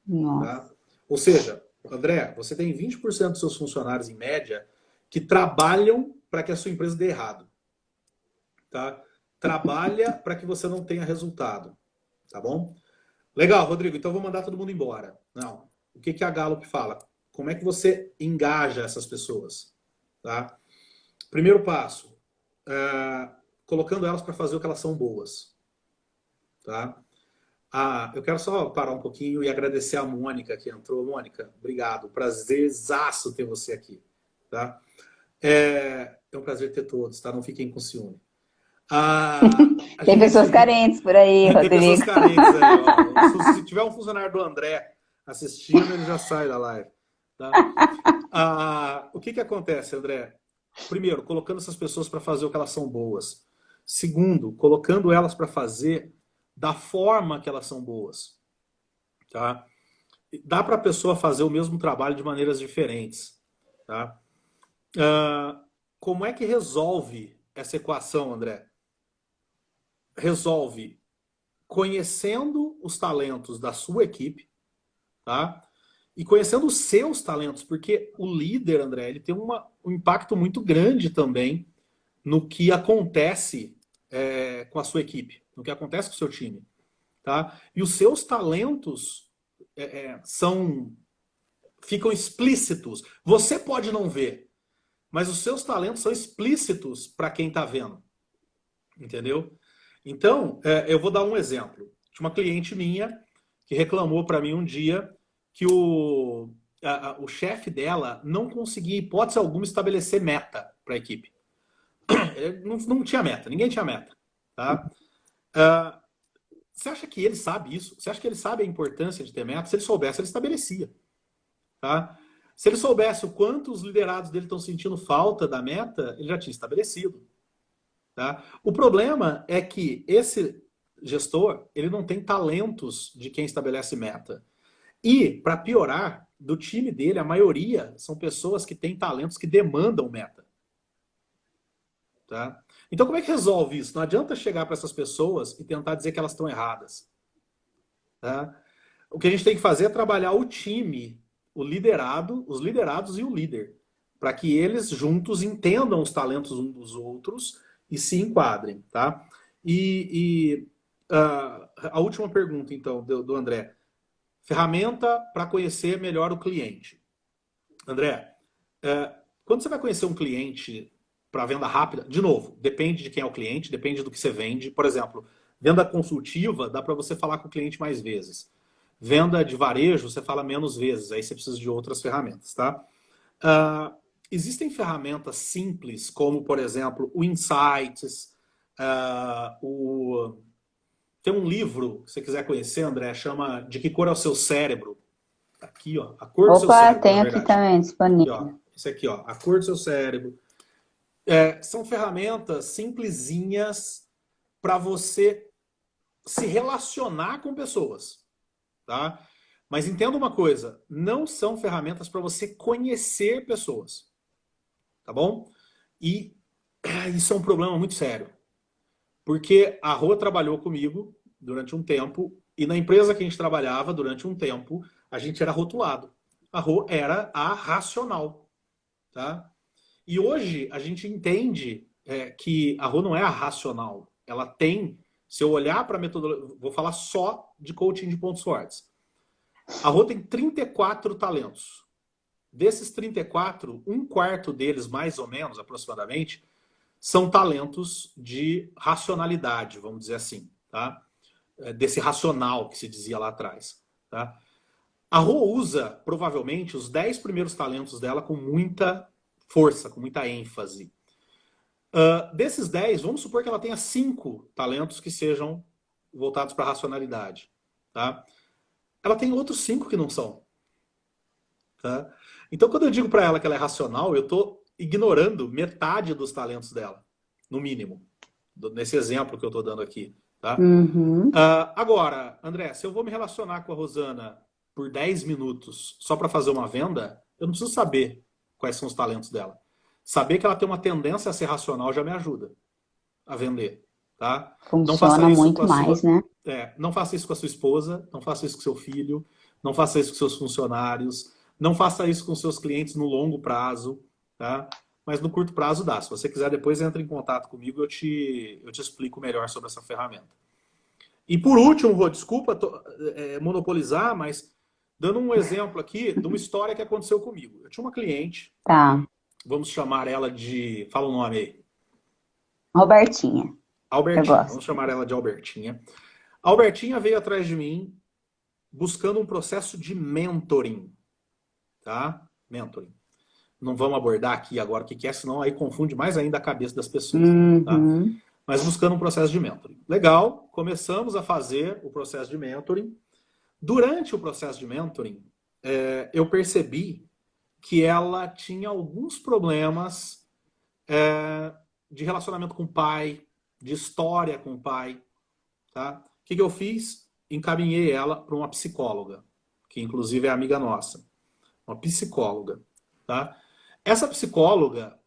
Tá? Ou seja, André, você tem 20% dos seus funcionários, em média, que trabalham para que a sua empresa dê errado. Tá? Trabalha para que você não tenha resultado. Tá bom? Legal, Rodrigo, então eu vou mandar todo mundo embora. Não. O que a Gallup fala? Como é que você engaja essas pessoas? Tá? Primeiro passo, colocando elas para fazer o que elas são boas. Tá? Eu quero só parar um pouquinho e agradecer a Mônica que entrou. Mônica, obrigado. Prazerzaço ter você aqui. Tá? É um prazer ter todos, tá? Não fiquem com ciúme. Tem pessoas carentes por aí, Rodrigo. Tem pessoas carentes aí. Ó. Se tiver um funcionário do André assistindo, ele já sai da live. Tá? O que acontece, André? Primeiro, colocando essas pessoas para fazer o que elas são boas. Segundo, colocando elas para fazer da forma que elas são boas. Tá? Dá para a pessoa fazer o mesmo trabalho de maneiras diferentes. Tá? Como é que resolve essa equação, André? Resolve conhecendo os talentos da sua equipe, tá? e conhecendo os seus talentos, porque o líder, André, ele tem um impacto muito grande também no que acontece com a sua equipe, no que acontece com o seu time. Tá? E os seus talentos ficam explícitos. Você pode não ver, mas os seus talentos são explícitos para quem está vendo. Entendeu? Então, eu vou dar um exemplo. Tinha uma cliente minha que reclamou para mim um dia que o chefe dela não conseguia, em hipótese alguma, estabelecer meta para a equipe. Não tinha meta, ninguém tinha meta. Tá? Você acha que ele sabe isso? Você acha que ele sabe a importância de ter meta? Se ele soubesse, ele estabelecia. Tá? Se ele soubesse o quanto os liderados dele estão sentindo falta da meta, ele já tinha estabelecido. Tá? O problema é que esse gestor, ele não tem talentos de quem estabelece meta. E, para piorar, do time dele, a maioria são pessoas que têm talentos que demandam meta. Tá? Então, como é que resolve isso? Não adianta chegar para essas pessoas e tentar dizer que elas estão erradas. Tá? O que a gente tem que fazer é trabalhar o time, o liderado, os liderados e o líder, para que eles juntos entendam os talentos uns dos outros e se enquadrem. Tá? A última pergunta, então, do André. Ferramenta para conhecer melhor o cliente. André, quando você vai conhecer um cliente para venda rápida, de novo, depende de quem é o cliente, depende do que você vende. Por exemplo, venda consultiva, dá para você falar com o cliente mais vezes. Venda de varejo, você fala menos vezes, aí você precisa de outras ferramentas, tá? Existem ferramentas simples, como, por exemplo, o Insights, tem um livro, se você quiser conhecer, André, chama De Que Cor é o Seu Cérebro? Aqui, ó, A Cor do Seu Opa, Cérebro, tem na aqui verdade. também Aqui, ó, disponível. esse aqui, ó, A Cor do Seu Cérebro. São ferramentas simplesinhas para você se relacionar com pessoas, tá? Mas entenda uma coisa, não são ferramentas para você conhecer pessoas, tá bom? E isso é um problema muito sério, porque a Rô trabalhou comigo durante um tempo e na empresa que a gente trabalhava durante um tempo, a gente era rotulado. A Rô era a racional, tá? E hoje a gente entende que a Rô não é a racional. Ela tem, se eu olhar para a metodologia, vou falar só de coaching de pontos fortes. A Rô tem 34 talentos. Desses 34, um quarto deles, mais ou menos, aproximadamente, são talentos de racionalidade, vamos dizer assim. Tá? Desse racional que se dizia lá atrás. Tá? A Rô usa, provavelmente, os 10 primeiros talentos dela com muita força, com muita ênfase. Desses 10, vamos supor que ela tenha 5 talentos que sejam voltados para a racionalidade. Tá? Ela tem outros 5 que não são. Tá? Então, quando eu digo para ela que ela é racional, eu estou ignorando metade dos talentos dela, no mínimo, nesse exemplo que eu estou dando aqui. Tá? Uhum. Agora, André, se eu vou me relacionar com a Rosana por 10 minutos só para fazer uma venda, eu não preciso saber quais são os talentos dela. Saber que ela tem uma tendência a ser racional já me ajuda a vender. Tá? Não faça Funciona isso com muito a mais, sua, né? não faça isso com a sua esposa, não faça isso com seu filho, não faça isso com seus funcionários, não faça isso com seus clientes no longo prazo, tá? Mas no curto prazo dá. Se você quiser, depois entra em contato comigo e eu te explico melhor sobre essa ferramenta. E por último, Rô, desculpa monopolizar, mas dando um exemplo aqui de uma história que aconteceu comigo. Eu tinha uma cliente, Tá. vamos chamar ela de... Fala o nome aí. Robertinha, eu Albertinha. gosto. Vamos chamar ela de Albertinha. A Albertinha veio atrás de mim buscando um processo de mentoring. Tá? Mentoring. Não vamos abordar aqui agora o que é, senão aí confunde mais ainda a cabeça das pessoas. Tá? Uhum. Mas buscando um processo de mentoring. Legal, começamos a fazer o processo de mentoring. Durante o processo de mentoring, eu percebi que ela tinha alguns problemas de relacionamento com o pai, de história com o pai. Tá? O que eu fiz? Encaminhei ela para uma psicóloga, que inclusive é amiga nossa. Uma psicóloga. Tá? Essa psicóloga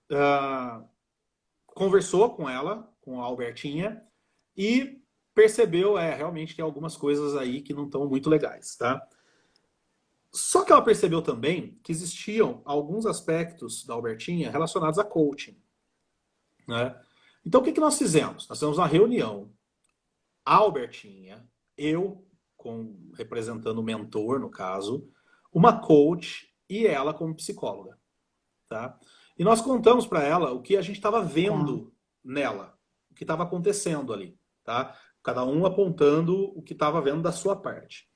conversou com ela, com a Albertinha, e percebeu realmente que tem algumas coisas aí que não estão muito legais. Tá? Só que ela percebeu também que existiam alguns aspectos da Albertinha relacionados a coaching, né? Então, o que nós fizemos? Nós fizemos uma reunião, a Albertinha, eu, representando o mentor, no caso, uma coach e ela como psicóloga, tá? E nós contamos para ela o que a gente estava vendo nela, o que estava acontecendo ali, tá? Cada um apontando o que estava vendo da sua parte.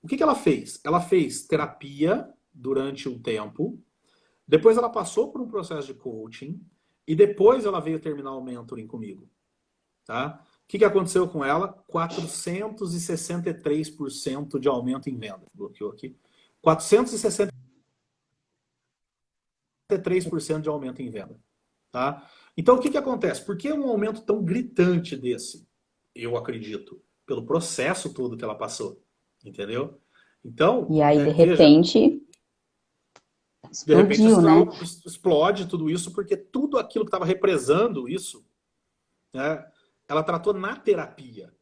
O que ela fez? Ela fez terapia durante um tempo, depois ela passou por um processo de coaching e depois ela veio terminar o mentoring comigo, tá? O que aconteceu com ela? 463% de aumento em venda. Bloqueou aqui. 463% de aumento em venda, tá? Então, o que acontece? Por que um aumento tão gritante desse? Eu acredito, pelo processo todo que ela passou, entendeu? Então, E aí, de veja, repente, explodiu, né? explode tudo isso, porque tudo aquilo que estava represando isso, né, ela tratou na terapia,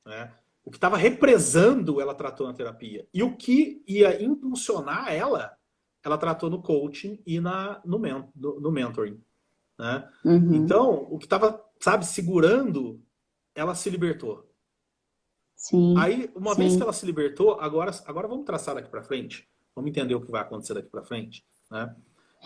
né? O que estava represando, ela tratou na terapia. E o que ia impulsionar ela tratou no coaching e no mentoring, né? Uhum. Então, o que estava, sabe, segurando, ela se libertou. Sim, Aí, uma vez que sim. ela se libertou, agora vamos traçar daqui para frente. Vamos entender o que vai acontecer daqui para frente, né?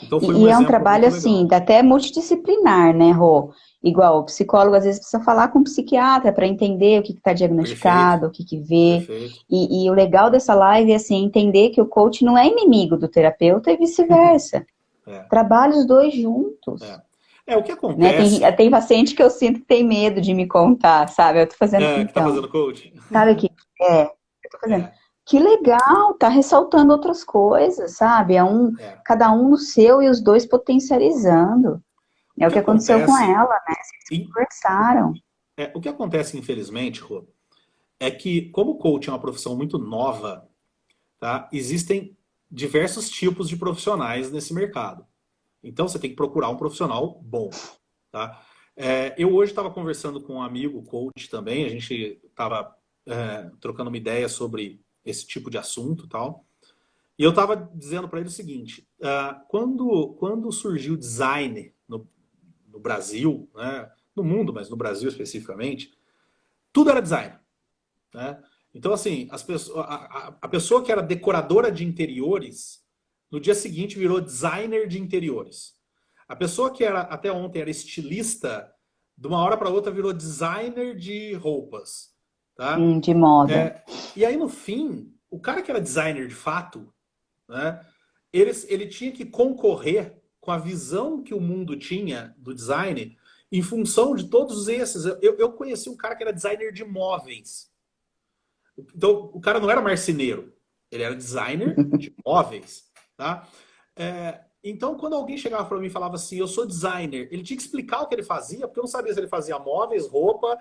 Então, foi um E é um exemplo trabalho, muito assim, legal. até multidisciplinar, né, Rô? Igual, o psicólogo às vezes precisa falar com o psiquiatra para entender o que está Perfeito, diagnosticado, o que vê. perfeito. E o legal dessa live é, assim, entender que o coach não é inimigo do terapeuta e vice-versa. É, Trabalha os dois juntos. é. O que Né? acontece Tem paciente que eu sinto que tem medo de me contar, sabe? Eu tô fazendo, que está então, fazendo coaching. sabe o que eu tô fazendo? É, Que legal, tá ressaltando outras coisas, sabe? é. Cada um no seu e os dois potencializando. O É o que que aconteceu com acontece, ela, né? Vocês in- conversaram. o que acontece, infelizmente, Rô, é que como o coaching é uma profissão muito nova, tá? Existem diversos tipos de profissionais nesse mercado. Então você tem que procurar um profissional bom, tá? Eu hoje estava conversando com um amigo coach também, a gente estava trocando uma ideia sobre esse tipo de assunto e tal. E eu estava dizendo para ele o seguinte: quando surgiu o design no Brasil, né, no mundo, mas no Brasil especificamente, tudo era design, né? Então, assim, a pessoa que era decoradora de interiores, no dia seguinte virou designer de interiores. A pessoa que era até ontem era estilista, de uma hora para outra virou designer de roupas, tá? De moda. E aí, no fim, o cara que era designer de fato, né, ele tinha que concorrer com a visão que o mundo tinha do design em função de todos esses. Eu conheci um cara que era designer de móveis. Então, o cara não era marceneiro, ele era designer de móveis, tá? Então, quando alguém chegava para mim e falava assim, eu sou designer, ele tinha que explicar o que ele fazia, porque eu não sabia se ele fazia móveis, roupa,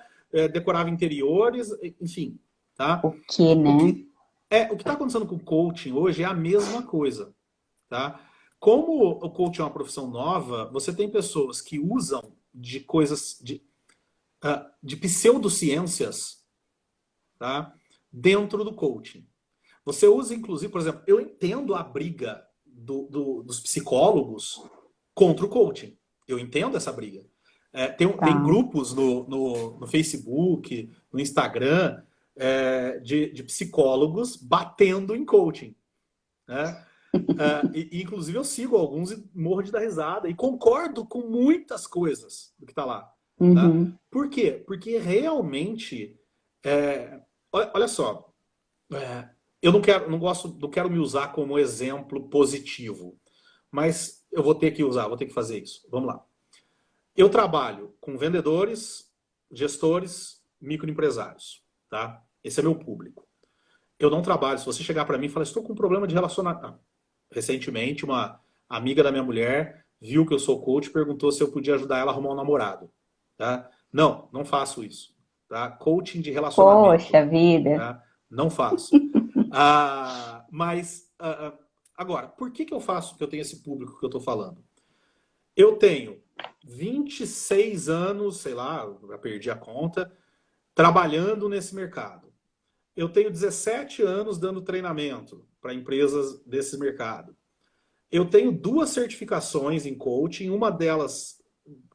decorava interiores, enfim, tá? O que, O né? que o que está acontecendo com o coaching hoje é a mesma coisa, tá? Como o coaching é uma profissão nova, você tem pessoas que usam de coisas de pseudociências, tá? Dentro do coaching. Você usa, inclusive, por exemplo, eu entendo a briga dos psicólogos contra o coaching. Eu entendo essa briga. Tem Tá. grupos no Facebook, no Instagram, de psicólogos batendo em coaching, né? Inclusive, eu sigo alguns e morro de dar risada. E concordo com muitas coisas do que está lá. Tá? Uhum. Por quê? Porque realmente. Olha só. Eu não quero me usar como exemplo positivo. Mas eu vou ter que usar, vou ter que fazer isso. Vamos lá. Eu trabalho com vendedores, gestores, microempresários. Tá? Esse é meu público. Eu não trabalho. Se você chegar para mim e falar, estou com um problema de relacionamento. Recentemente, uma amiga da minha mulher viu que eu sou coach e perguntou se eu podia ajudar ela a arrumar um namorado. Tá? Não, não faço isso. Tá? Coaching de relacionamento. Poxa vida. Tá? Não faço. Mas, agora, por que eu faço que eu tenho esse público que eu estou falando? Eu tenho 26 anos, sei lá, já perdi a conta, trabalhando nesse mercado. eu tenho 17 anos dando treinamento para empresas desse mercado. Eu tenho 2 certificações em coaching, uma delas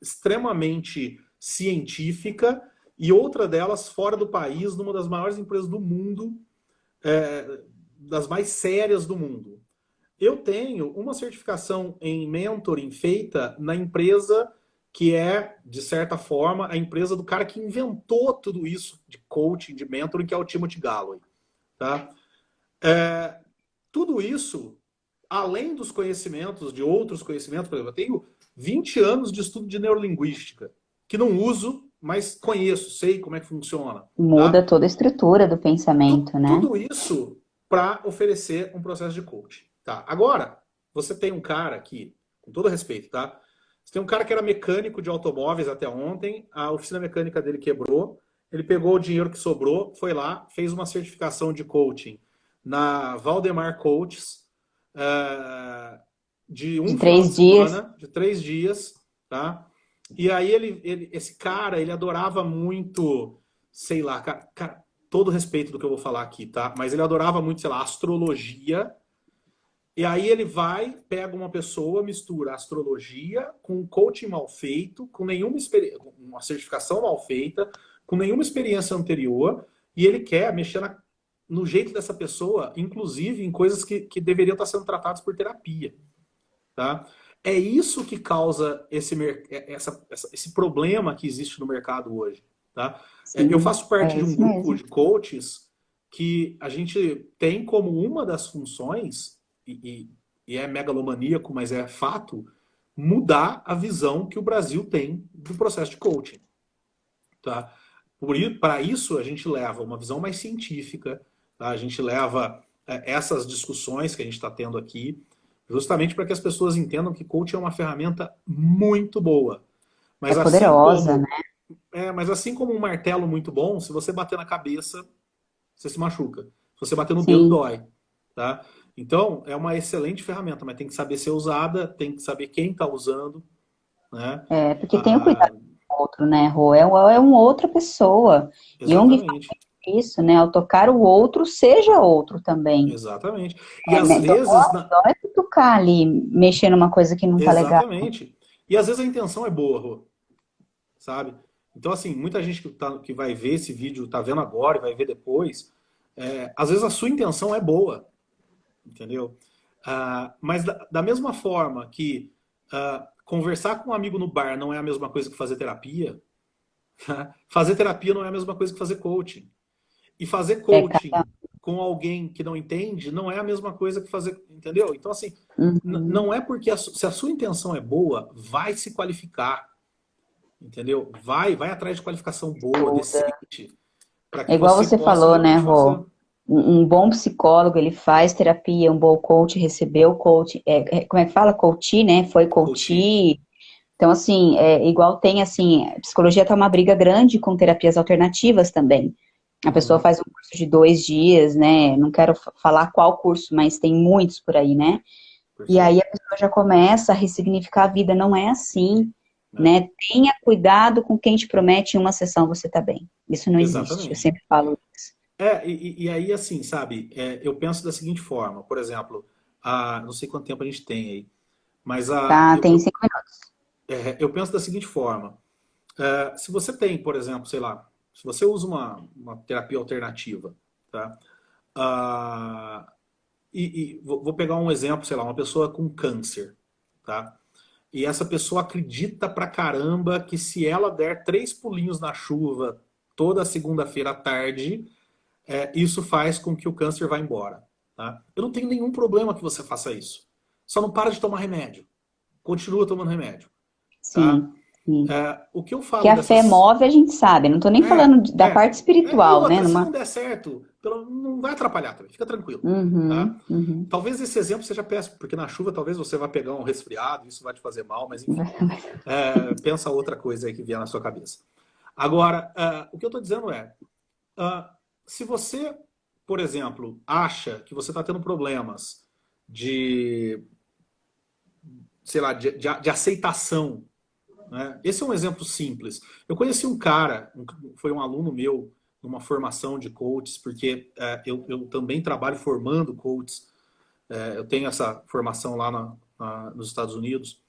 extremamente científica e outra delas fora do país, numa das maiores empresas do mundo, das mais sérias do mundo. Eu tenho uma certificação em mentoring feita na empresa que é, de certa forma, a empresa do cara que inventou tudo isso de coaching, de mentoring, que é o Timothy Galloway. Tá? Tudo isso, além dos conhecimentos, de outros conhecimentos, por exemplo, eu tenho 20 anos de estudo de neurolinguística, que não uso, mas conheço, sei como é que funciona. Muda Tá? toda a estrutura do pensamento, né? Tudo isso para oferecer um processo de coaching. Tá? Agora, você tem um cara aqui, com todo respeito, tá? Você tem um cara que era mecânico de automóveis até ontem, a oficina mecânica dele quebrou, ele pegou o dinheiro que sobrou, foi lá, fez uma certificação de coaching na Valdemar Coaches, de De um final de 3 dias. semana, de 3 dias, tá? E aí esse cara, ele adorava muito, sei lá, cara, todo respeito do que eu vou falar aqui, tá? Mas ele adorava muito, sei lá, astrologia. E aí ele vai, pega uma pessoa, mistura astrologia com um coaching mal feito, com nenhuma uma certificação mal feita, com nenhuma experiência anterior, e ele quer mexer no jeito dessa pessoa, inclusive em coisas que deveriam estar sendo tratadas por terapia. Tá? É isso que causa esse problema que existe no mercado hoje. Tá? Eu Sim, faço parte é de um isso grupo mesmo. de coaches que a gente tem como uma das funções, e é megalomaníaco, mas é fato, mudar a visão que o Brasil tem do processo de coaching. Tá? Para isso, a gente leva uma visão mais científica, tá? A gente leva essas discussões que a gente está tendo aqui, justamente para que as pessoas entendam que coaching é uma ferramenta muito boa. É Mas assim poderosa, né? como, mas assim como um martelo muito bom, se você bater na cabeça, você se machuca. Se você bater no dedo, Sim. dói. Tá? Então, é uma excelente ferramenta, mas tem que saber ser usada, tem que saber quem está usando. Né? É, porque tem o Ah, cuidado do outro, né, Rô? É uma outra pessoa. Jung fala exatamente. isso, né? Ao tocar o outro, seja outro também. Exatamente. E às Dói, vezes, dói cutucar ali, mexer numa coisa que não tá legal. exatamente. E às vezes a intenção é boa, Rô, sabe? Então, assim, muita gente que vai ver esse vídeo, tá vendo agora e vai ver depois, às vezes a sua intenção é boa, entendeu? Mas da mesma forma que conversar com um amigo no bar não é a mesma coisa que fazer terapia, fazer terapia não é a mesma coisa que fazer coaching. E fazer É cada coaching com alguém que não entende não é a mesma coisa que fazer, entendeu? Então, assim, Uhum. não é porque se a sua intenção é boa, vai se qualificar, entendeu? Vai atrás de qualificação boa, Muda. decente, para É que igual você você possa falou, né, realmente fazer. Rô? Um bom psicólogo, ele faz terapia, um bom coach recebeu coach, como é que fala? Coach, né? Foi Coaching. coach. Então, assim, igual tem, assim, a psicologia tá uma briga grande com terapias alternativas também. A pessoa Uhum, faz um curso de 2 dias, né? Não quero falar qual curso, mas tem muitos por aí, né? E aí perfeito. a pessoa já começa a ressignificar a vida. Não é assim, Né? né? Tenha cuidado com quem te promete em uma sessão você tá bem. Isso não existe. Eu Exatamente. sempre falo isso. E aí, assim, sabe, eu penso da seguinte forma, por exemplo, não sei quanto tempo a gente tem aí, mas Tá? Tem 5 minutos. eu penso da seguinte forma. Se você tem, por exemplo, sei lá, se você usa uma terapia alternativa, tá? Ah, vou pegar um exemplo, sei lá, uma pessoa com câncer, tá? E essa pessoa acredita pra caramba que se ela der 3 pulinhos na chuva toda segunda-feira à tarde, isso faz com que o câncer vá embora, tá? Eu não tenho nenhum problema que você faça isso. Só não para de tomar remédio. Continua tomando remédio, tá? Sim, sim. O que eu Que falo a fé dessas move, a gente sabe. Não tô nem É, falando da é. parte E espiritual, né? outra, se não der certo, não vai atrapalhar também, fica tranquilo. Tá? Uhum, uhum. Talvez esse exemplo seja péssimo, porque na chuva talvez você vá pegar um resfriado, isso vai te fazer mal, mas enfim. Pensa outra coisa aí que vier na sua cabeça. Agora, o que eu estou dizendo ah, se você, por exemplo, acha que você está tendo problemas de, sei lá, de aceitação, né? Esse é um exemplo simples. Eu conheci um cara, foi um aluno meu numa formação de coaches, porque eu também trabalho formando coaches. Eu tenho essa formação lá nos Estados Unidos.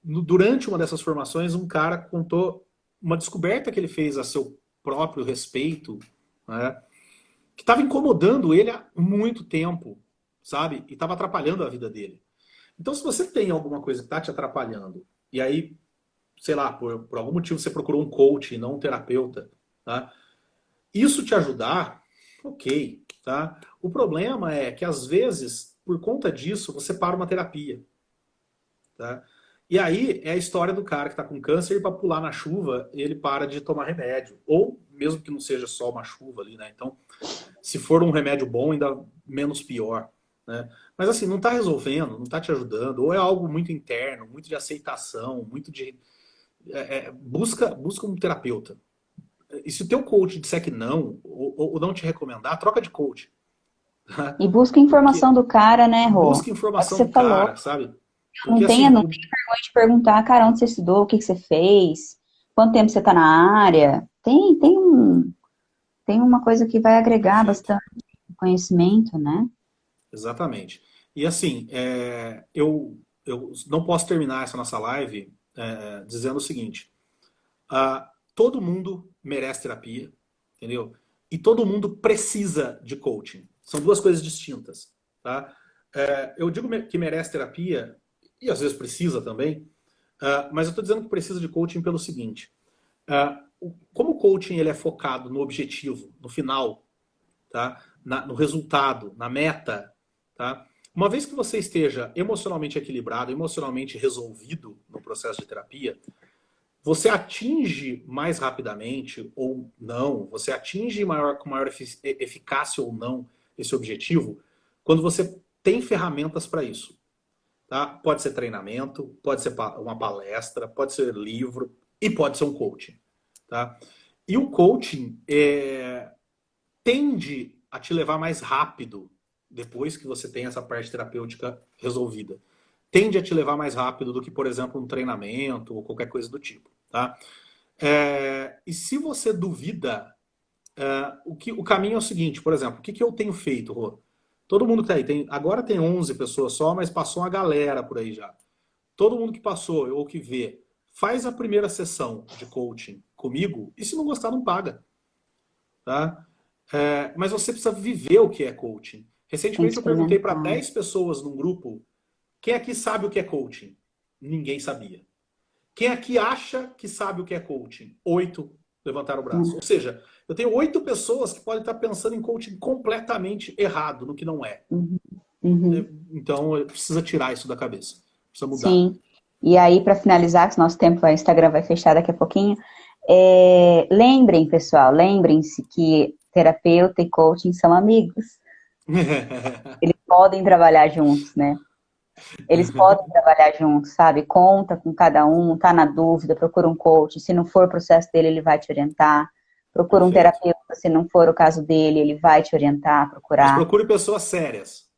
Durante uma dessas formações, um cara contou uma descoberta que ele fez a seu próprio respeito, né, que estava incomodando ele há muito tempo, sabe? E estava atrapalhando a vida dele. Então, se você tem alguma coisa que está te atrapalhando, e aí, sei lá, por algum motivo você procurou um coach e não um terapeuta, tá? Isso te ajudar, ok, tá? O problema é que, às vezes, por conta disso, você para uma terapia, tá? E aí é a história do cara que está com câncer e para pular na chuva, ele para de tomar remédio. Ou mesmo que não seja só uma chuva ali, né? Então, se for um remédio bom, ainda menos pior, né? Mas assim, não está resolvendo, não está te ajudando, ou é algo muito interno, muito de aceitação, muito de... busca um terapeuta. E se o teu coach disser que não, ou não te recomendar, troca de coach. Tá? E busca Porque informação do cara, né, Rô? busca É o que informação você do falou. cara, sabe? Não Porque tenha, assim, não tenha vergonha de perguntar, cara, onde você estudou, o que você fez, quanto tempo você está na área. Tem uma coisa que vai agregar perfeito. bastante conhecimento, né? Exatamente. E assim, eu não posso terminar essa nossa live dizendo o seguinte: todo mundo merece terapia, entendeu? E todo mundo precisa de coaching. São duas coisas distintas, tá? Eu digo que merece terapia, e às vezes precisa também, mas eu estou dizendo que precisa de coaching pelo seguinte: como o coaching ele é focado no objetivo, no final, tá? No resultado, na meta, tá? Uma vez que você esteja emocionalmente equilibrado, emocionalmente resolvido no processo de terapia, você atinge mais rapidamente ou não, você atinge com maior eficácia ou não esse objetivo, quando você tem ferramentas para isso. Tá? Pode ser treinamento, pode ser uma palestra, pode ser livro e pode ser um coaching. Tá? E o coaching tende a te levar mais rápido depois que você tem essa parte terapêutica resolvida. Tende a te levar mais rápido do que, por exemplo, um treinamento ou qualquer coisa do tipo. Tá? E se você duvida, o caminho é o seguinte, por exemplo, o que eu tenho feito, Rô? Todo mundo que tá aí, agora tem 11 pessoas só, mas passou uma galera por aí já. Todo mundo que passou ou que vê, faz a primeira sessão de coaching comigo e se não gostar, não paga. Tá? Mas você precisa viver o que é coaching. Tem que Recentemente eu perguntei para experimentar. 10 pessoas num grupo, quem aqui sabe o que é coaching? Ninguém sabia. Quem aqui acha que sabe o que é coaching? 8 levantaram o braço. Ou seja, eu tenho 8 pessoas que podem estar pensando em coaching completamente errado, no que não é. Uhum. Uhum. Então, precisa tirar isso da cabeça. Precisa mudar. Sim. E aí, para finalizar, que o nosso tempo, o Instagram vai fechar daqui a pouquinho, lembrem, pessoal, lembrem-se que terapeuta e coaching são amigos. Eles podem trabalhar juntos, né? Eles podem trabalhar juntos, sabe? Conta com cada um, tá na dúvida, procura um coach. Se não for o processo dele, ele vai te orientar. Procura um Perfeito. terapeuta, se não for o caso dele, ele vai te orientar, Mas procurar. procure pessoas sérias.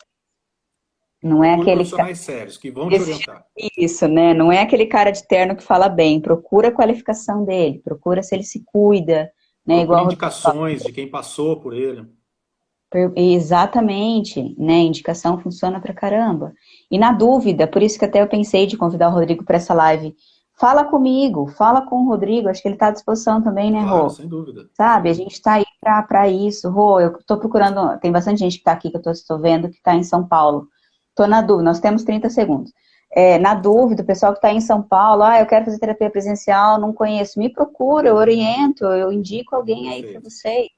Não é Procure aquele profissionais sérios que vão te orientar. isso, né? Não é aquele cara de terno que fala bem. Procura a qualificação dele, procura se ele se cuida, né? Procure Igual o Rodrigo falou. indicações de quem passou por ele. Exatamente, né? Indicação funciona pra caramba. E na dúvida, por isso que até eu pensei de convidar o Rodrigo para essa live. Fala comigo, fala com o Rodrigo, acho que ele está à disposição também, né, Claro, Rô? sem dúvida. Sem Sabe, a dúvida. gente está aí para isso. Rô, eu estou procurando, tem bastante gente que está aqui que eu estou vendo que está em São Paulo. Estou na dúvida, nós temos 30 segundos. Na dúvida, o pessoal que está em São Paulo, eu quero fazer terapia presencial, não conheço, me procura, eu oriento, eu indico alguém aí para Perfeito. vocês,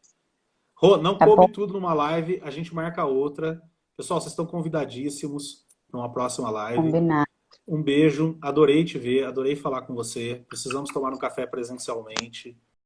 Rô, não tá bom? coube tudo numa live, a gente marca outra. Pessoal, vocês estão convidadíssimos para uma próxima live. Combinado. Um beijo, adorei te ver, adorei falar com você. Precisamos tomar um café presencialmente.